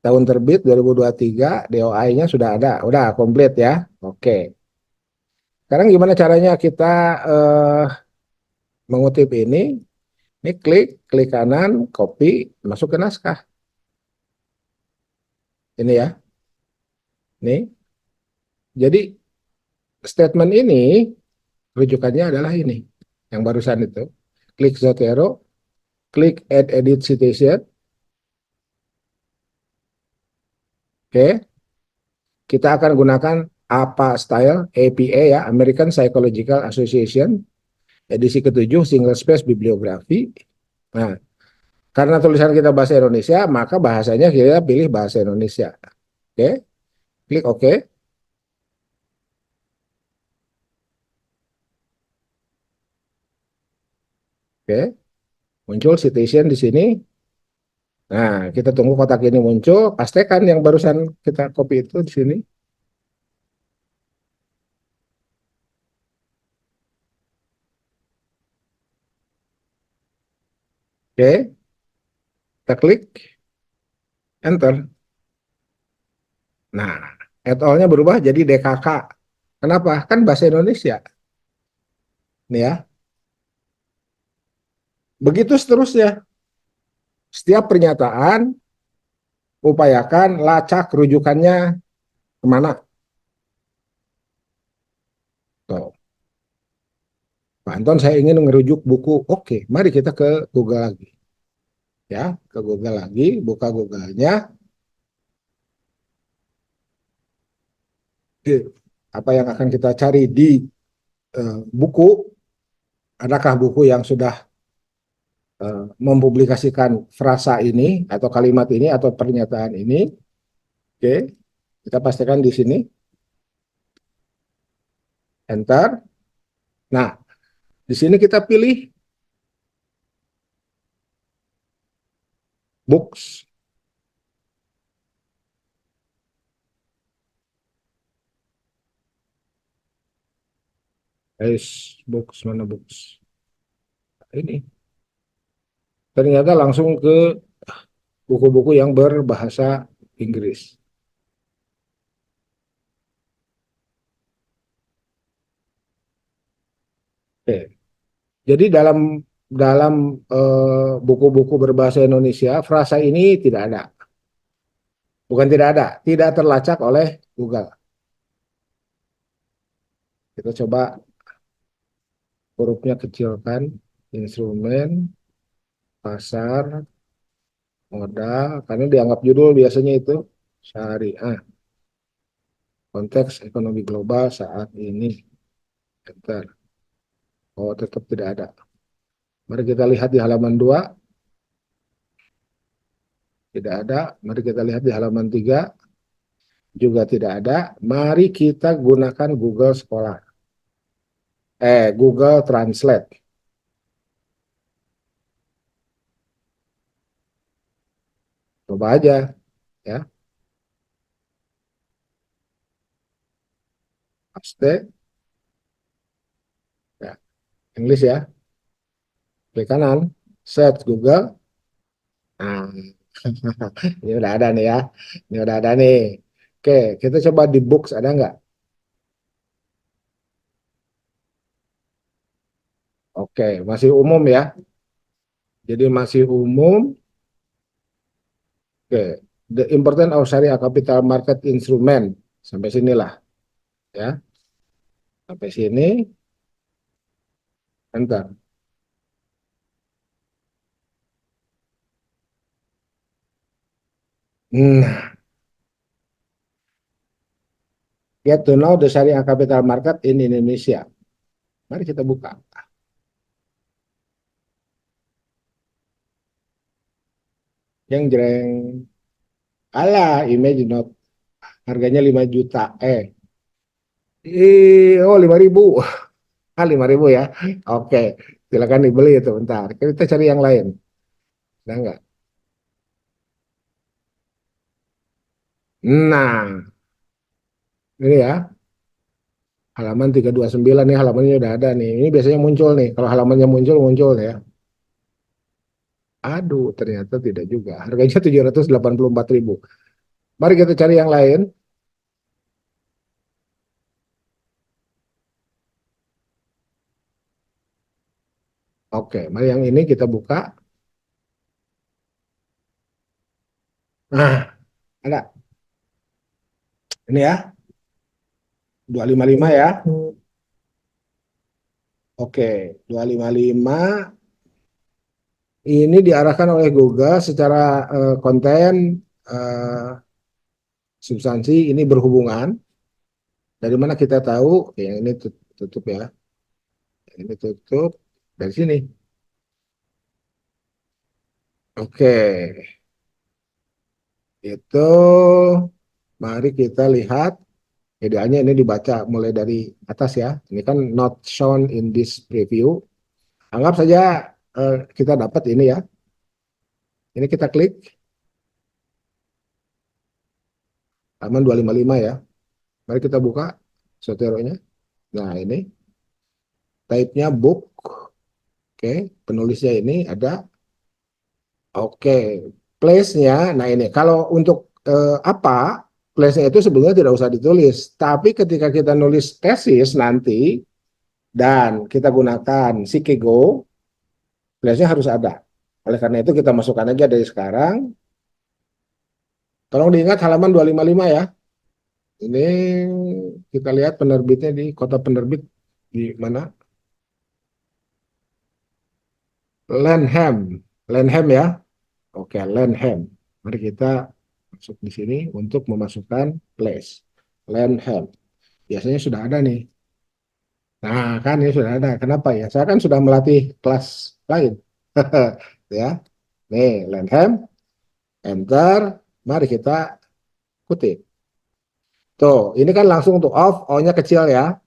tahun terbit 2023, DOI-nya sudah ada. Udah komplit ya. Oke. Sekarang gimana caranya kita mengutip ini klik kanan, copy, masuk ke naskah. Ini ya, nih. Jadi statement ini rujukannya adalah ini, yang barusan itu. Klik Zotero, klik Add Edit Citation. Oke, kita akan gunakan APA style, APA ya, American Psychological Association, edisi ke-7, single space bibliografi. Nah, karena tulisan kita bahasa Indonesia, maka bahasanya kita pilih bahasa Indonesia. Oke, klik OK. Oke, muncul citation di sini. Nah, kita tunggu kotak ini muncul, pastikan yang barusan kita copy itu di sini. Oke, kita klik, enter. Nah, et al-nya berubah jadi DKK. Kenapa? Kan bahasa Indonesia. Nih ya. Begitu seterusnya. Setiap pernyataan, upayakan lacak rujukannya kemana. Tuh. Pak Anton, saya ingin merujuk buku. Oke, mari kita ke Google lagi. Ya, ke Google lagi, buka Google-nya. Apa yang akan kita cari di buku? Adakah buku yang sudah mempublikasikan frasa ini atau kalimat ini atau pernyataan ini? Oke, kita pastikan di sini. Enter. Nah, di sini kita pilih books. Books, mana books? Ini. Ternyata langsung ke buku-buku yang berbahasa Inggris. Oke. Jadi dalam dalam buku-buku berbahasa Indonesia, frasa ini tidak ada. Bukan tidak ada, tidak terlacak oleh Google. Kita coba hurufnya kecilkan, instrumen, pasar, modal, karena dianggap judul biasanya itu syariah. Konteks ekonomi global saat ini. Enter. Oh, tetap tidak ada. Mari kita lihat di halaman 2. Tidak ada. Mari kita lihat di halaman 3. Juga tidak ada. Mari kita gunakan Google Scholar. Google Translate. Coba aja. Ya. Paste. Ya. English ya. Klik kanan. Search Google. Nah, ini udah ada nih ya. Ini udah ada nih. Oke, kita coba di books ada nggak? Oke, masih umum ya. Jadi masih umum. Oke, the important of Syariah capital market instrument. Sampai sinilah ya. Sampai sini, enter. Nah, get to know the Syariah capital market in Indonesia. Mari kita buka. Yang jreng. Alah, image not. Harganya 5 juta. Oh 5.000. Ah 5.000 ya. Oke, silakan dibeli itu bentar. Kita cari yang lain. Ada nggak? Nah, ini ya. Halaman 329 nih, halamannya udah ada nih. Ini biasanya muncul nih. Kalau halamannya muncul, muncul ya. Aduh, ternyata tidak juga. Harganya 784.000. Mari kita cari yang lain. Oke, mari yang ini kita buka. Nah, ada. Ini ya, 255 ya. Oke, 255 ini diarahkan oleh Google secara konten eh, substansi ini berhubungan. Dari mana kita tahu? Oke, yang ini tutup ya. Yang ini tutup dari sini. Oke, itu mari kita lihat idealnya ini dibaca mulai dari atas ya. Ini kan not shown in this preview. Anggap saja kita dapat ini ya. Ini kita klik halaman 255 ya. Mari kita buka soteronya. Nah, ini type-nya book. Oke, penulisnya ini ada. Oke, place-nya. Nah, ini kalau untuk apa? Place-nya itu sebenarnya tidak usah ditulis. Tapi ketika kita nulis tesis nanti dan kita gunakan Sikego, place-nya harus ada. Oleh karena itu kita masukkan aja dari sekarang. Tolong diingat halaman 255 ya. Ini kita lihat penerbitnya di kota penerbit di mana? Lanham. Lanham ya. Oke, Lanham. Mari kita masuk di sini untuk memasukkan place. Lanham. Biasanya sudah ada nih. Nah, kan ini sudah ada. Kenapa ya? Saya kan sudah melatih kelas lain. Ya. Nih, Lanham. Enter. Mari kita kutip. Tuh, ini kan langsung tuh off, O-nya kecil ya.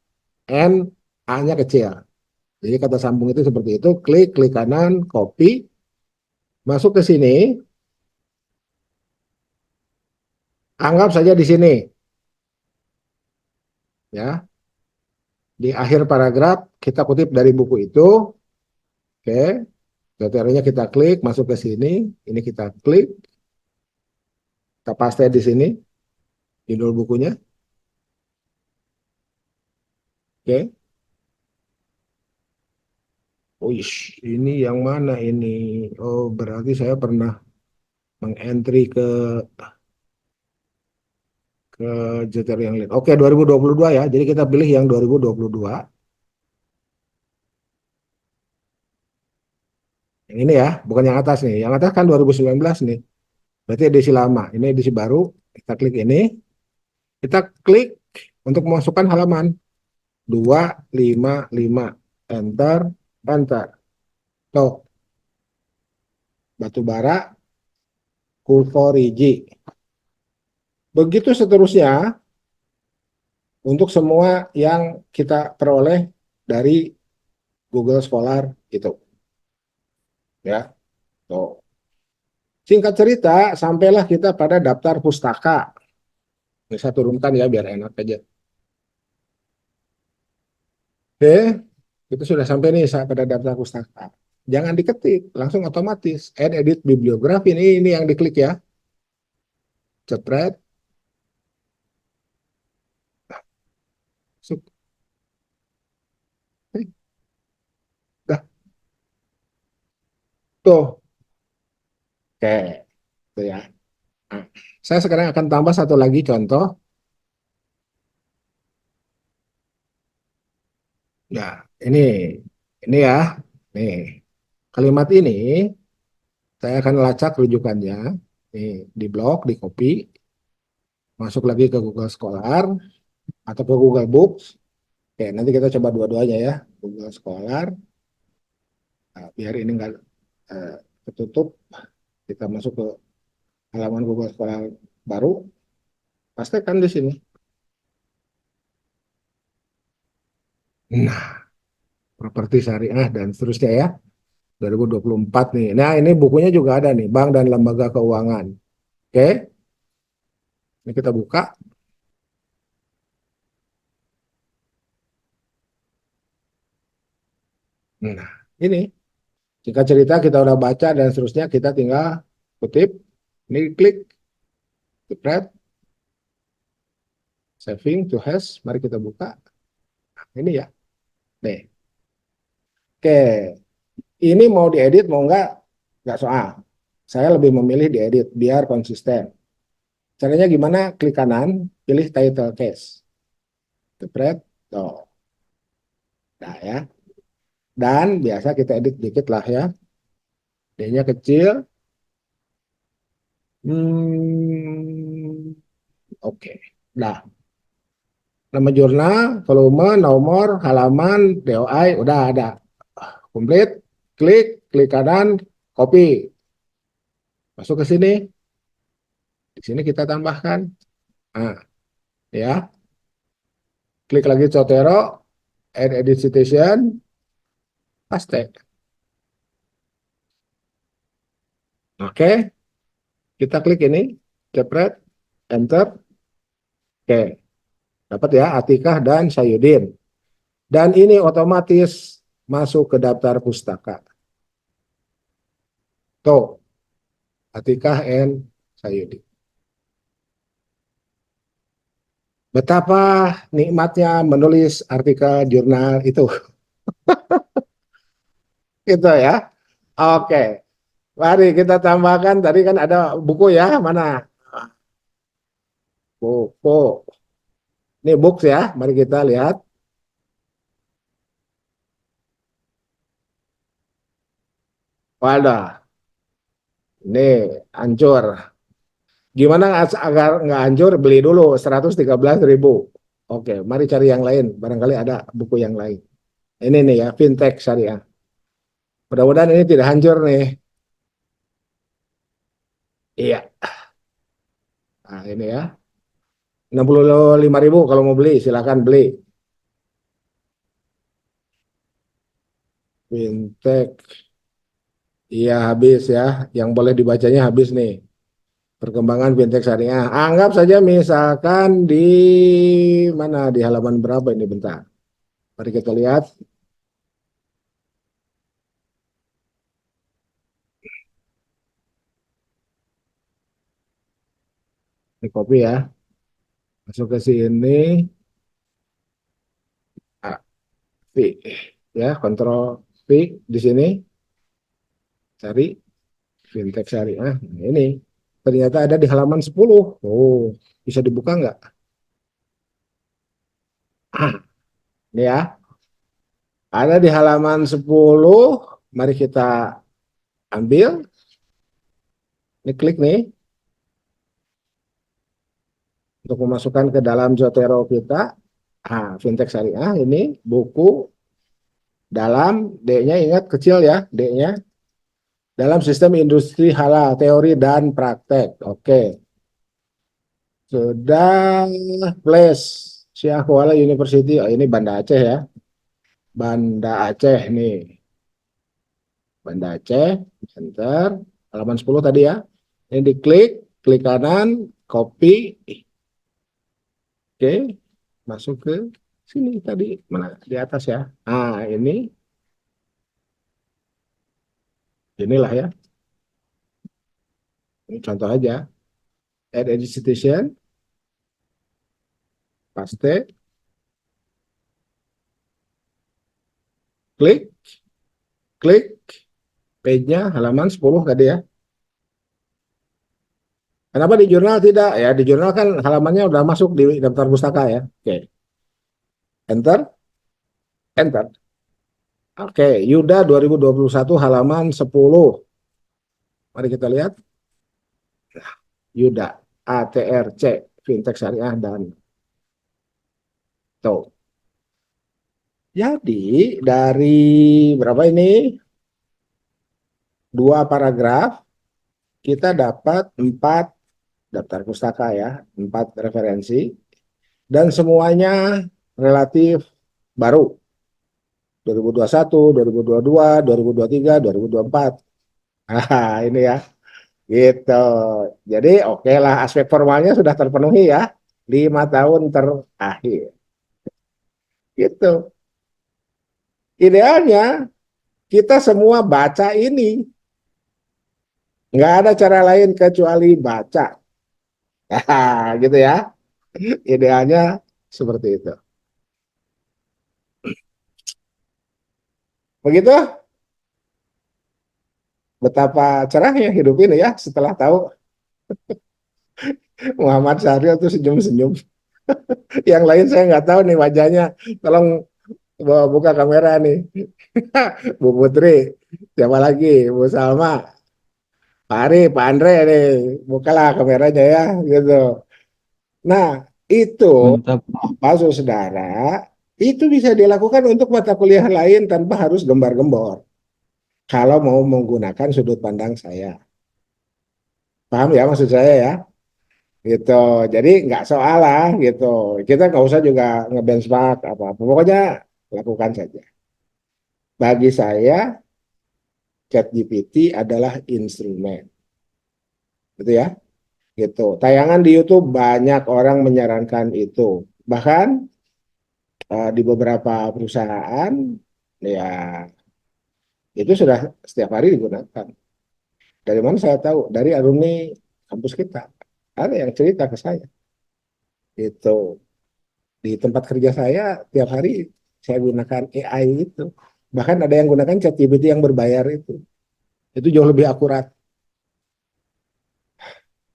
N, A-nya kecil. Jadi kata sambung itu seperti itu. Klik, klik kanan, copy. Masuk ke sini. Anggap saja di sini. Ya, di akhir paragraf kita kutip dari buku itu. Oke, kriteria kita klik masuk ke sini, ini kita klik, kita paste di sini judul bukunya. Oke, oh ini yang mana ini? Oh berarti saya pernah mengentry ke judul yang lain. Oke, 2022 ya. Jadi kita pilih yang 2022. Yang ini ya, bukan yang atas nih. Yang atas kan 2019 nih. Berarti edisi lama. Ini edisi baru. Kita klik ini. Kita klik untuk memasukkan halaman 255. Enter, enter. Tuh, batu bara, Kulforiji. Begitu seterusnya untuk semua yang kita peroleh dari Google Scholar itu. Ya, tuh. Singkat cerita, sampailah kita pada daftar pustaka. Ini saya turunkan ya biar enak aja. Oke, itu sudah sampai nih saya pada daftar pustaka. Jangan diketik, langsung otomatis. Add edit bibliografi ini yang diklik ya. Cepret. Dah, tuh. Oke, itu ya. Nah, saya sekarang akan tambah satu lagi contoh. Ya, ini ya. Nih, kalimat ini saya akan lacak rujukannya. Nih, di blog, di copy, masuk lagi ke Google Scholar atau ke Google Books. Oke, nanti kita coba dua-duanya ya. Google Scholar, nah, biar ini nggak eh, tertutup. Kita masuk ke halaman Google Scholar baru, pastikan di sini. Nah, properti syariah dan seterusnya ya. 2024 nih. Nah, ini bukunya juga ada nih, Bank dan Lembaga Keuangan. Oke, ini kita buka. Nah, ini singkat cerita kita udah baca dan seterusnya kita tinggal kutip. Ini klik, spread, saving to hash. Mari kita buka. Nah, ini ya. Nih. Oke, Ini mau diedit mau nggak soal. Saya lebih memilih diedit biar konsisten. Caranya gimana? Klik kanan, pilih title case. Jepret, tuh. Nah ya. Dan biasa kita edit dikit lah ya. D-nya kecil. Oke. Nah, nama jurnal, volume, nomor, halaman, DOI, udah ada. Komplit, klik kanan, copy. Masuk ke sini. Di sini kita tambahkan. Nah, ya. Klik lagi Zotero, add edit citation, paste. Oke, kita klik ini, jepret, enter. Oke, dapat ya Atikah dan Sayudin. Dan ini otomatis masuk ke daftar pustaka. Tuh, Atikah and Sayudin. Betapa nikmatnya menulis artikel jurnal itu. Gitu ya. Oke, mari kita tambahkan. Tadi kan ada buku ya, mana? Buku. Ini books ya, mari kita lihat. Wadah, ini hancur. Gimana agar nggak hancur? Beli dulu 113.000. Oke, mari cari yang lain. Barangkali ada buku yang lain. Ini nih ya, fintech syariah. Mudah-mudahan ini tidak hancur nih. Iya, nah ini ya. 65.000 kalau mau beli, silakan beli. Fintech, iya habis ya. Yang boleh dibacanya habis nih. Perkembangan fintech syariah. Anggap saja misalkan di mana, di halaman berapa ini, bentar. Mari kita lihat. Ini copy ya. Masuk ke sini. Ah, V. Ya, kontrol V di sini. Cari fintech syariah. Nah, ini ternyata ada di halaman 10. Oh, bisa dibuka nggak? Ah, ini ya. Ada di halaman 10. Mari kita ambil. Ini klik nih untuk memasukkan ke dalam Zotero kita. Fintech syariah ini buku dalam D-nya, ingat kecil ya D-nya, dalam sistem industri halal teori dan praktek. Oke, sudah place Syah Kuala University. Oh, ini Banda Aceh ya, Banda Aceh nih, Banda Aceh, enter, halaman 10 tadi ya. Ini diklik, klik kanan, copy, oke, masuk ke sini tadi, mana di atas ya. Inilah ya, ini contoh aja. Add edit citation, paste, klik, klik, page-nya halaman 10 tadi ya. Kenapa di jurnal tidak? Ya, di jurnal kan halamannya udah masuk di daftar pustaka ya. Oke, enter, enter. Oke, Yuda 2021 halaman 10. Mari kita lihat. Yuda, ATRC, Fintech Syariah dan Tuh. Jadi dari berapa ini? Dua paragraf, kita dapat 4 daftar pustaka ya, 4 referensi. Dan semuanya relatif baru. 2021, 2022, 2023, 2024. Ini ya. Gitu. Jadi oke lah, aspek formalnya sudah terpenuhi ya. 5 tahun terakhir. Gitu. Idealnya kita semua baca ini. Nggak ada cara lain kecuali baca. Gitu ya. Idealnya seperti itu. Begitu? betapa cerahnya hidup ini ya setelah tahu Muhammad Syahril tuh senyum-senyum. Yang lain saya nggak tahu nih wajahnya. Tolong buka kamera nih. Bu Putri, siapa lagi? Bu Salma, Pak Ari, Pak Andre nih. Bukalah kameranya ya, gitu. Nah, itu Mantap. Pak Saudara, itu bisa dilakukan untuk mata kuliah lain tanpa harus gembar-gembor. Kalau mau menggunakan sudut pandang saya. Paham ya maksud saya ya? Gitu. Jadi nggak soal lah gitu. Kita nggak usah juga ngebenchmark apa-apa. Pokoknya lakukan saja. Bagi saya, ChatGPT adalah instrumen. Gitu ya. Gitu. Tayangan di YouTube banyak orang menyarankan itu. Bahkan di beberapa perusahaan ya itu sudah setiap hari digunakan. Dari mana saya tahu? Dari alumni kampus kita. Ada yang cerita ke saya. Itu di tempat kerja saya tiap hari saya gunakan AI itu. Bahkan ada yang gunakan ChatGPT yang berbayar itu. Itu jauh lebih akurat.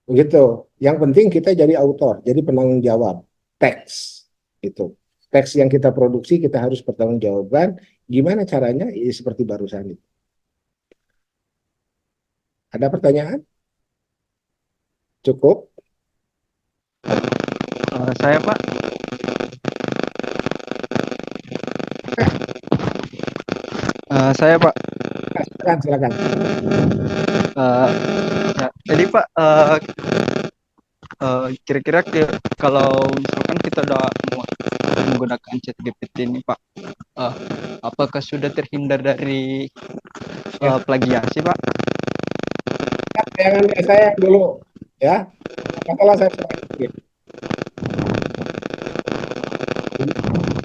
Begitu. Yang penting kita jadi autor, jadi penanggung jawab. Teks itu. Teks yang kita produksi kita harus pertanggungjawabkan. Gimana caranya? Ya, seperti barusan itu. Ada pertanyaan? Cukup? Saya Pak, saya Pak. Silakan, silakan. Eh, ya, jadi Pak, kira-kira kalau misalkan kita udah menggunakan ChatGPT ini Pak, eh, apakah sudah terhindar dari Ya, plagiasi Pak? tayangan saya yang dulu. Ya, katalah saya sedikit.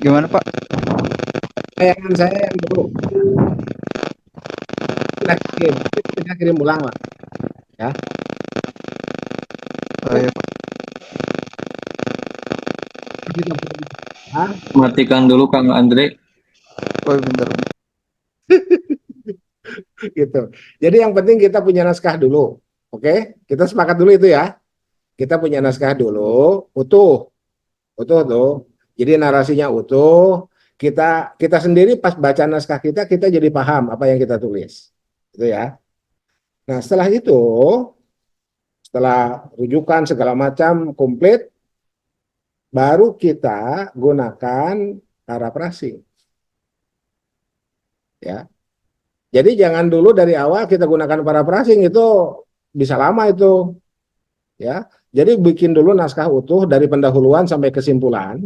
Gimana Pak? Tayangan saya yang dulu. Sudah kirim. Kita kirim ulang lah. Ya. Ya, Pak. Kita ah, Matikan dulu Kang Andre. Oh, bentar. gitu. Jadi yang penting kita punya naskah dulu. Oke? Kita sepakat dulu itu ya. Kita punya naskah dulu, utuh. Utuh tuh. Jadi narasinya utuh. Kita sendiri pas baca naskah kita jadi paham apa yang kita tulis. Itu ya. Nah, setelah rujukan segala macam komplit, baru kita gunakan parafrasi. Ya. Jadi jangan dulu dari awal kita gunakan paraphrasing itu bisa lama itu, ya. Jadi bikin dulu naskah utuh dari pendahuluan sampai kesimpulan,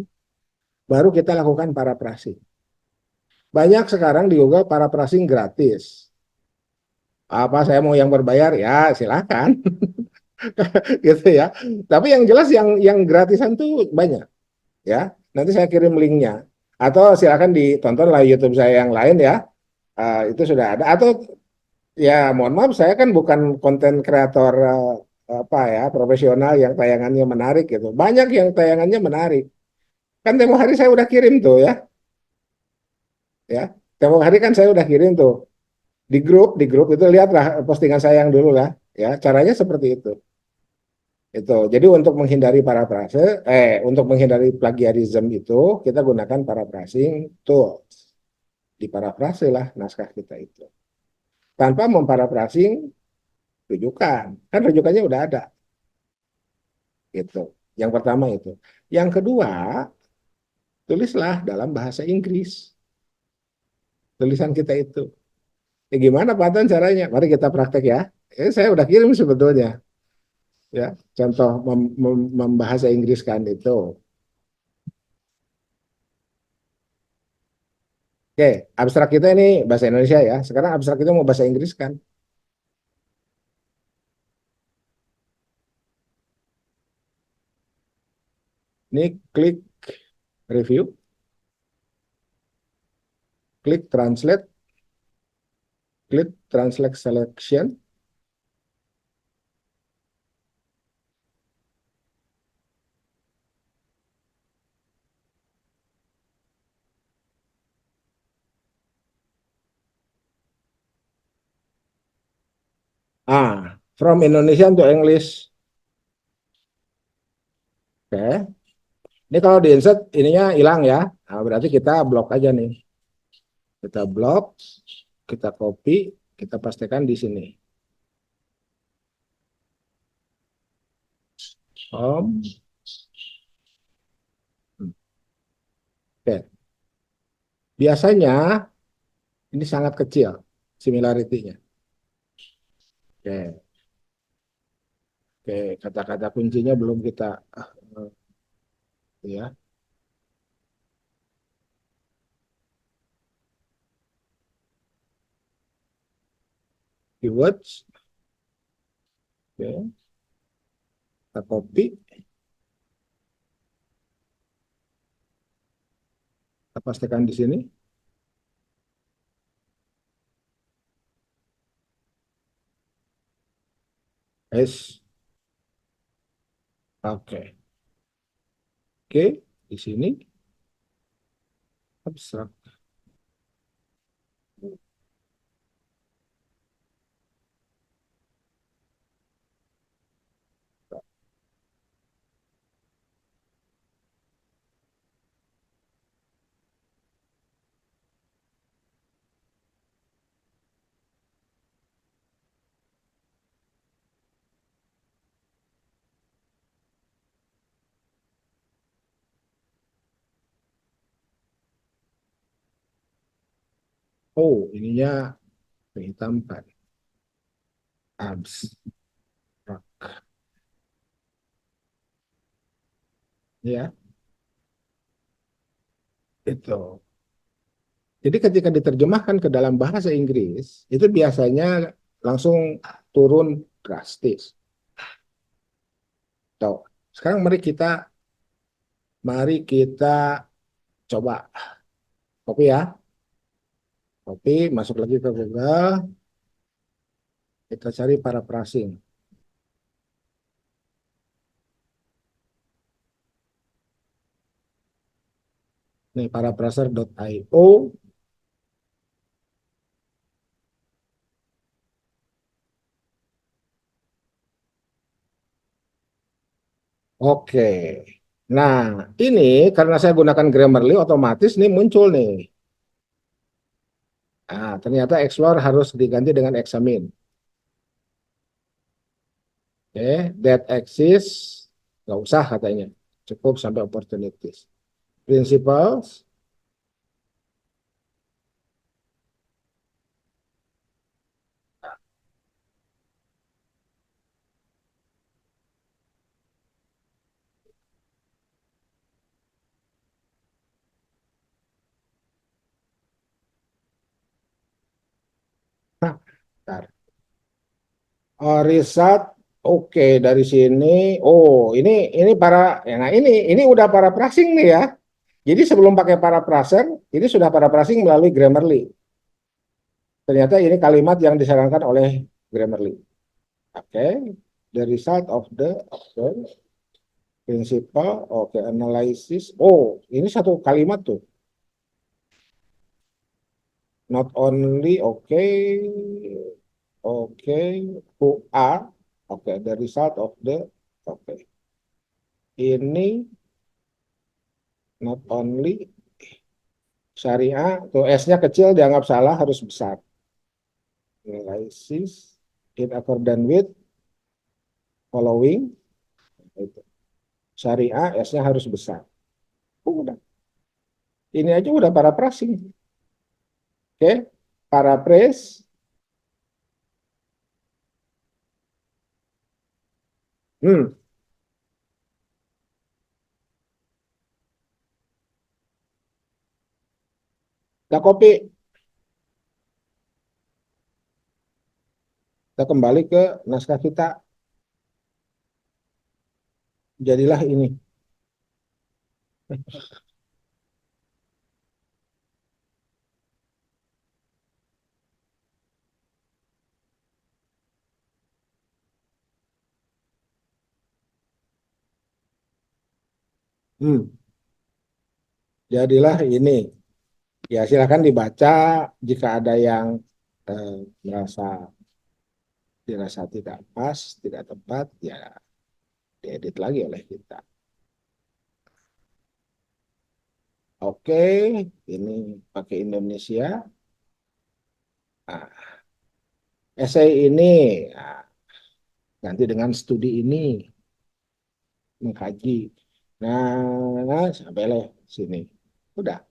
baru kita lakukan paraphrasing. Banyak sekarang di Google paraphrasing gratis. Apa saya mau yang berbayar? Ya, silakan. Gitu ya. Tapi yang jelas yang gratisan tuh banyak, ya. Nanti saya kirim linknya. Atau silakan ditonton lah YouTube saya yang lain ya. Itu sudah ada. Atau ya, mohon maaf, saya kan bukan konten kreator apa ya profesional yang tayangannya menarik gitu. Banyak yang tayangannya menarik. Kan tempo hari saya udah kirim tuh ya, ya. Tempo hari kan saya udah kirim tuh di grup itu lihatlah postingan saya yang dulu lah, ya. Caranya seperti itu. Itu. Jadi untuk menghindari paraphrase, untuk menghindari plagiarisme itu kita gunakan paraphrasing tools. Di paraphrase lah naskah kita itu. Tanpa memparaphrasing rujukan. Kan rujukannya udah ada. Gitu. Yang pertama itu. Yang kedua, tulislah dalam bahasa Inggris. Tulisan kita itu. Gimana Pak Tan caranya? Mari kita praktek ya. Saya udah kirim sebetulnya. Ya, contoh membahasa Inggris kan itu. Oke, abstrak kita ini bahasa Indonesia ya. Sekarang abstrak kita mau bahasa Inggris kan. Ini klik review, klik translate, klik translate selection. From Indonesian to English. Oke. Ini kalau di insert ininya hilang ya. Nah, berarti kita blok aja nih. Kita blok, kita copy, kita pastikan di sini. Home. Oke. Biasanya ini sangat kecil similarity-nya. Oke. Oke, kata-kata kuncinya belum kita ya. Keywords. Oke. Kita copy, kita pastikan di sini. S. Oke. Oke, di sini abstrak. Oh, ininya kehitamkan. Abstrak. Ya, itu. Jadi ketika diterjemahkan ke dalam bahasa Inggris, itu biasanya langsung turun drastis. Tuh. Sekarang mari kita coba copy ya. Copy, masuk lagi ke Google, kita cari paraphrasing. Nih, paraphraser.io. Oke. Nah, ini karena saya gunakan Grammarly, otomatis nih muncul nih. Nah, ternyata explore harus diganti dengan examine. Oke, that exists, nggak usah katanya. Cukup sampai opportunities. Principles, nah, bentar. Oh, result, oke dari sini. Oh, ini para, ya, nah ini udah paraphrasing nih ya. Jadi sebelum pakai paraphraser, ini sudah paraphrasing melalui Grammarly. Ternyata ini kalimat yang disarankan oleh Grammarly. Oke, the result of the principle, oke, analysis. Oh, ini satu kalimat tuh. Not only, oke, oke, who are, oke, the result of the, oke. Ini not only syariah, tuh S-nya kecil dianggap salah harus besar. Analysis in accordance with following, itu. Syariah S-nya harus besar. Udah. Ini aja udah paraphrasing. Oke, paraphrase. Hmm, kita copy. Kita kembali ke naskah kita. Jadilah ini. Hmm, jadilah ini. Ya, silakan dibaca jika ada yang merasa dirasa tidak pas, tidak tepat, ya diedit lagi oleh kita. Oke, ini pakai Indonesia. Nah, essay ini nah, ganti dengan studi ini, mengkaji. Nah, sampai sini. Udah,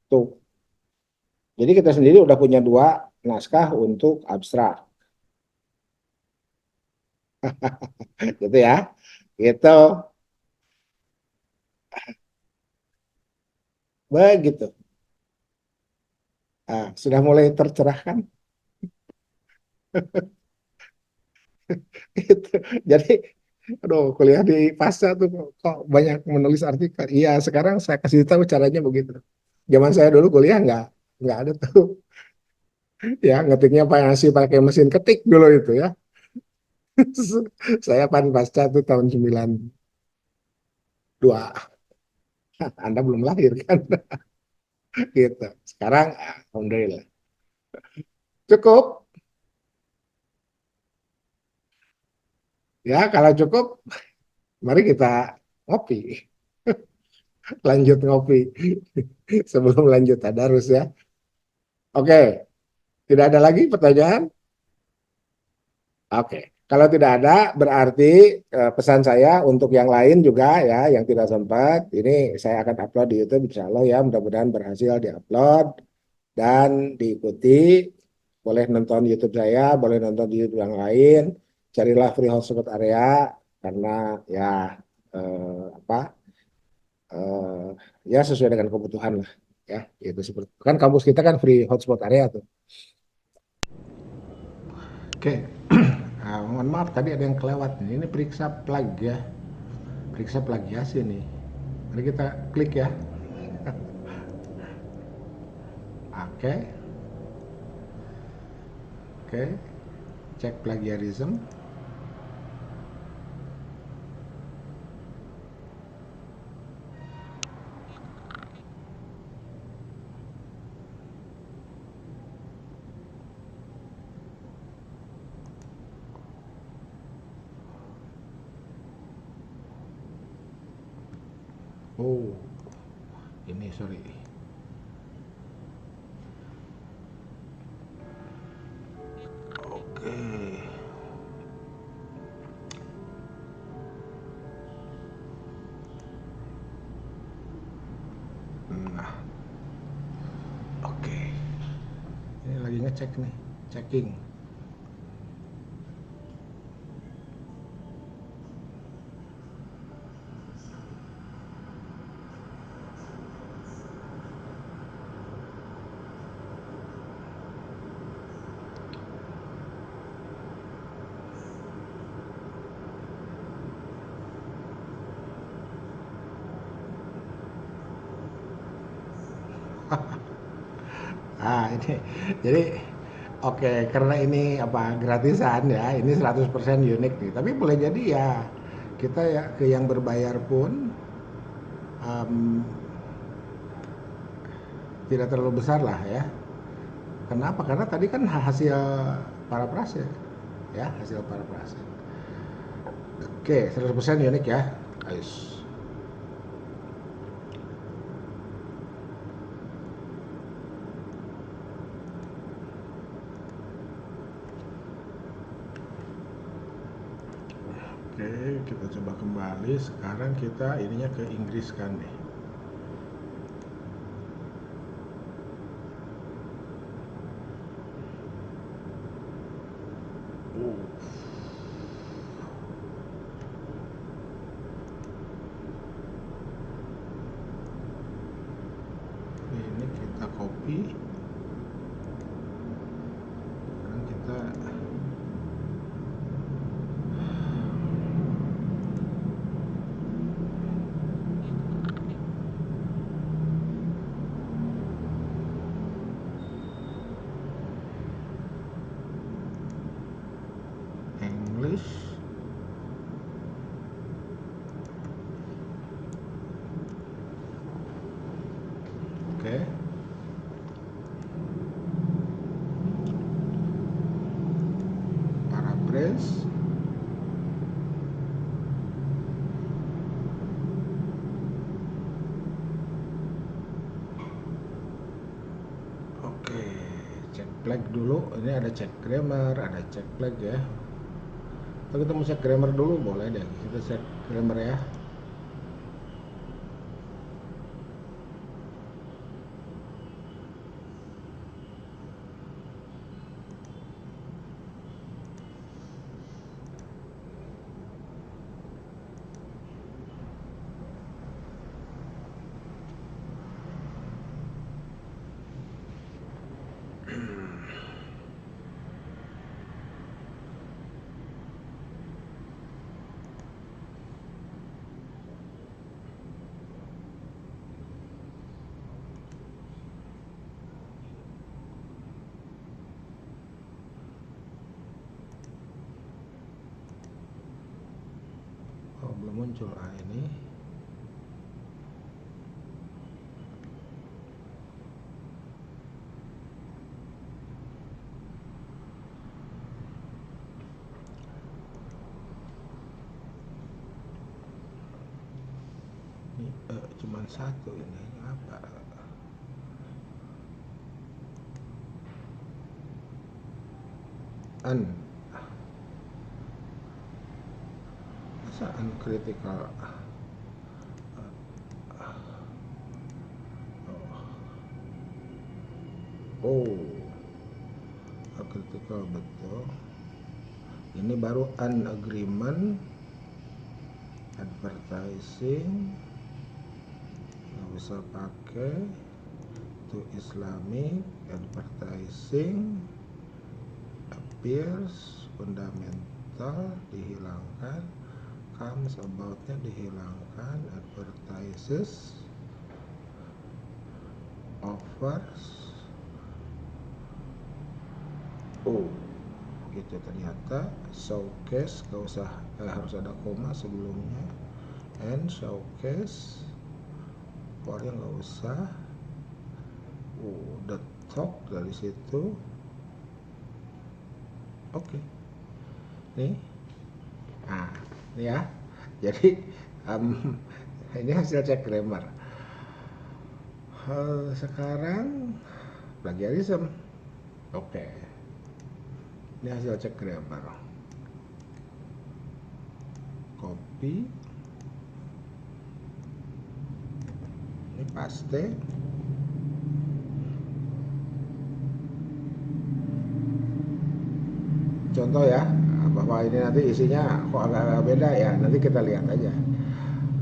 tuh. Jadi kita sendiri udah punya 2 naskah untuk abstrak. Gitu ya. Gitu. Begitu. Nah, sudah mulai tercerahkan. Gitu. Jadi, aduh, kuliah di pasca tuh kok banyak menulis artikel. Iya, sekarang saya kasih tahu caranya begitu. Zaman saya dulu kuliah nggak ada tuh. Ya, ngetiknya masih pakai mesin ketik dulu itu ya. Saya pan pasca tuh tahun 92. Anda belum lahir kan? Gitu. Sekarang, alhamdulillah. Cukup. Ya, kalau cukup, mari kita ngopi. Lanjut ngopi. Sebelum lanjut tadarus ya. Oke, tidak ada lagi pertanyaan? Oke, kalau tidak ada berarti pesan saya untuk yang lain juga ya yang tidak sempat, ini saya akan upload di YouTube insya Allah ya, mudah-mudahan berhasil diupload dan diikuti. Boleh nonton YouTube saya, boleh nonton di YouTube yang lain. Carilah Free Hotspot Area karena ya apa eh, ya sesuai dengan kebutuhan lah ya. Itu seperti kan kampus kita kan Free Hotspot Area tuh. Oke, mohon maaf tadi ada yang kelewat nih. Ini periksa ya, periksa plagiasi nih. Mari kita klik ya. Oke, oke, cek plagiarism. Oh, ini sorry. Oke. Nah, oke. Ini lagi ngecek nih, checking. Ah, ini. Jadi oke, karena ini apa gratisan ya, ini 100% unik nih. Tapi boleh jadi ya kita ya ke yang berbayar pun em, tidak terlalu besar lah ya. Kenapa? Karena tadi kan hasil para prase ya, hasil para prase. Oke, 100% unik ya. Ayo. Oke, kita coba kembali. Sekarang kita ininya ke Inggris kan nih. Ini kita copy. Sekarang kita English. Oke. flag dulu. Ini ada cek grammar, ada cek flag ya. Kalau kita mau cek grammar dulu boleh deh. Kita cek grammar ya. Oh, belum muncul ini. Ini cuman satu ini apa? Masa uncritical? Oh, uncritical betul. Ini baru an agreement, advertising, nggak usah pakai. To Islamic, advertising, appears, fundamental dihilangkan, comes about-nya dihilangkan, advertises, offers. Oh, gitu ternyata. Showcase gak usah, harus ada koma sebelumnya. And showcase, for-nya gak usah. The talk dari situ. Oke. Nih. Nah, ini ya. Jadi ini hasil cek grammar. Sekarang plagiarism. Oke. Ini hasil cek grammar. Copy. Ini paste. Contoh ya, bahwa ini nanti isinya kok agak-agak beda ya, nanti kita lihat aja.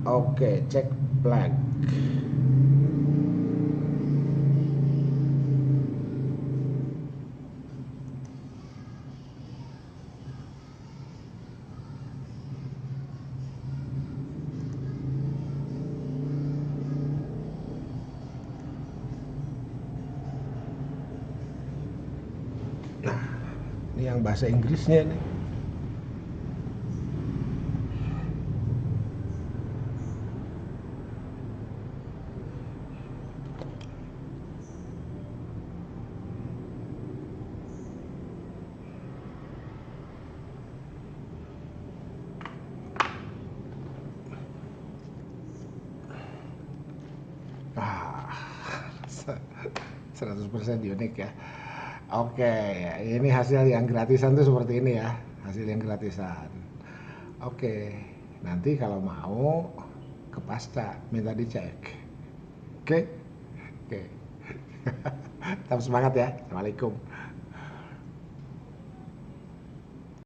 Oke, cek flag. Nah, ini yang bahasa Inggrisnya nih. Ah, 100% unik ya. Oke, ini hasil yang gratisan tuh seperti ini ya, hasil yang gratisan. Oke, nanti kalau mau ke Pasta minta dicek. Oke, oke. Tetap semangat ya. Assalamualaikum.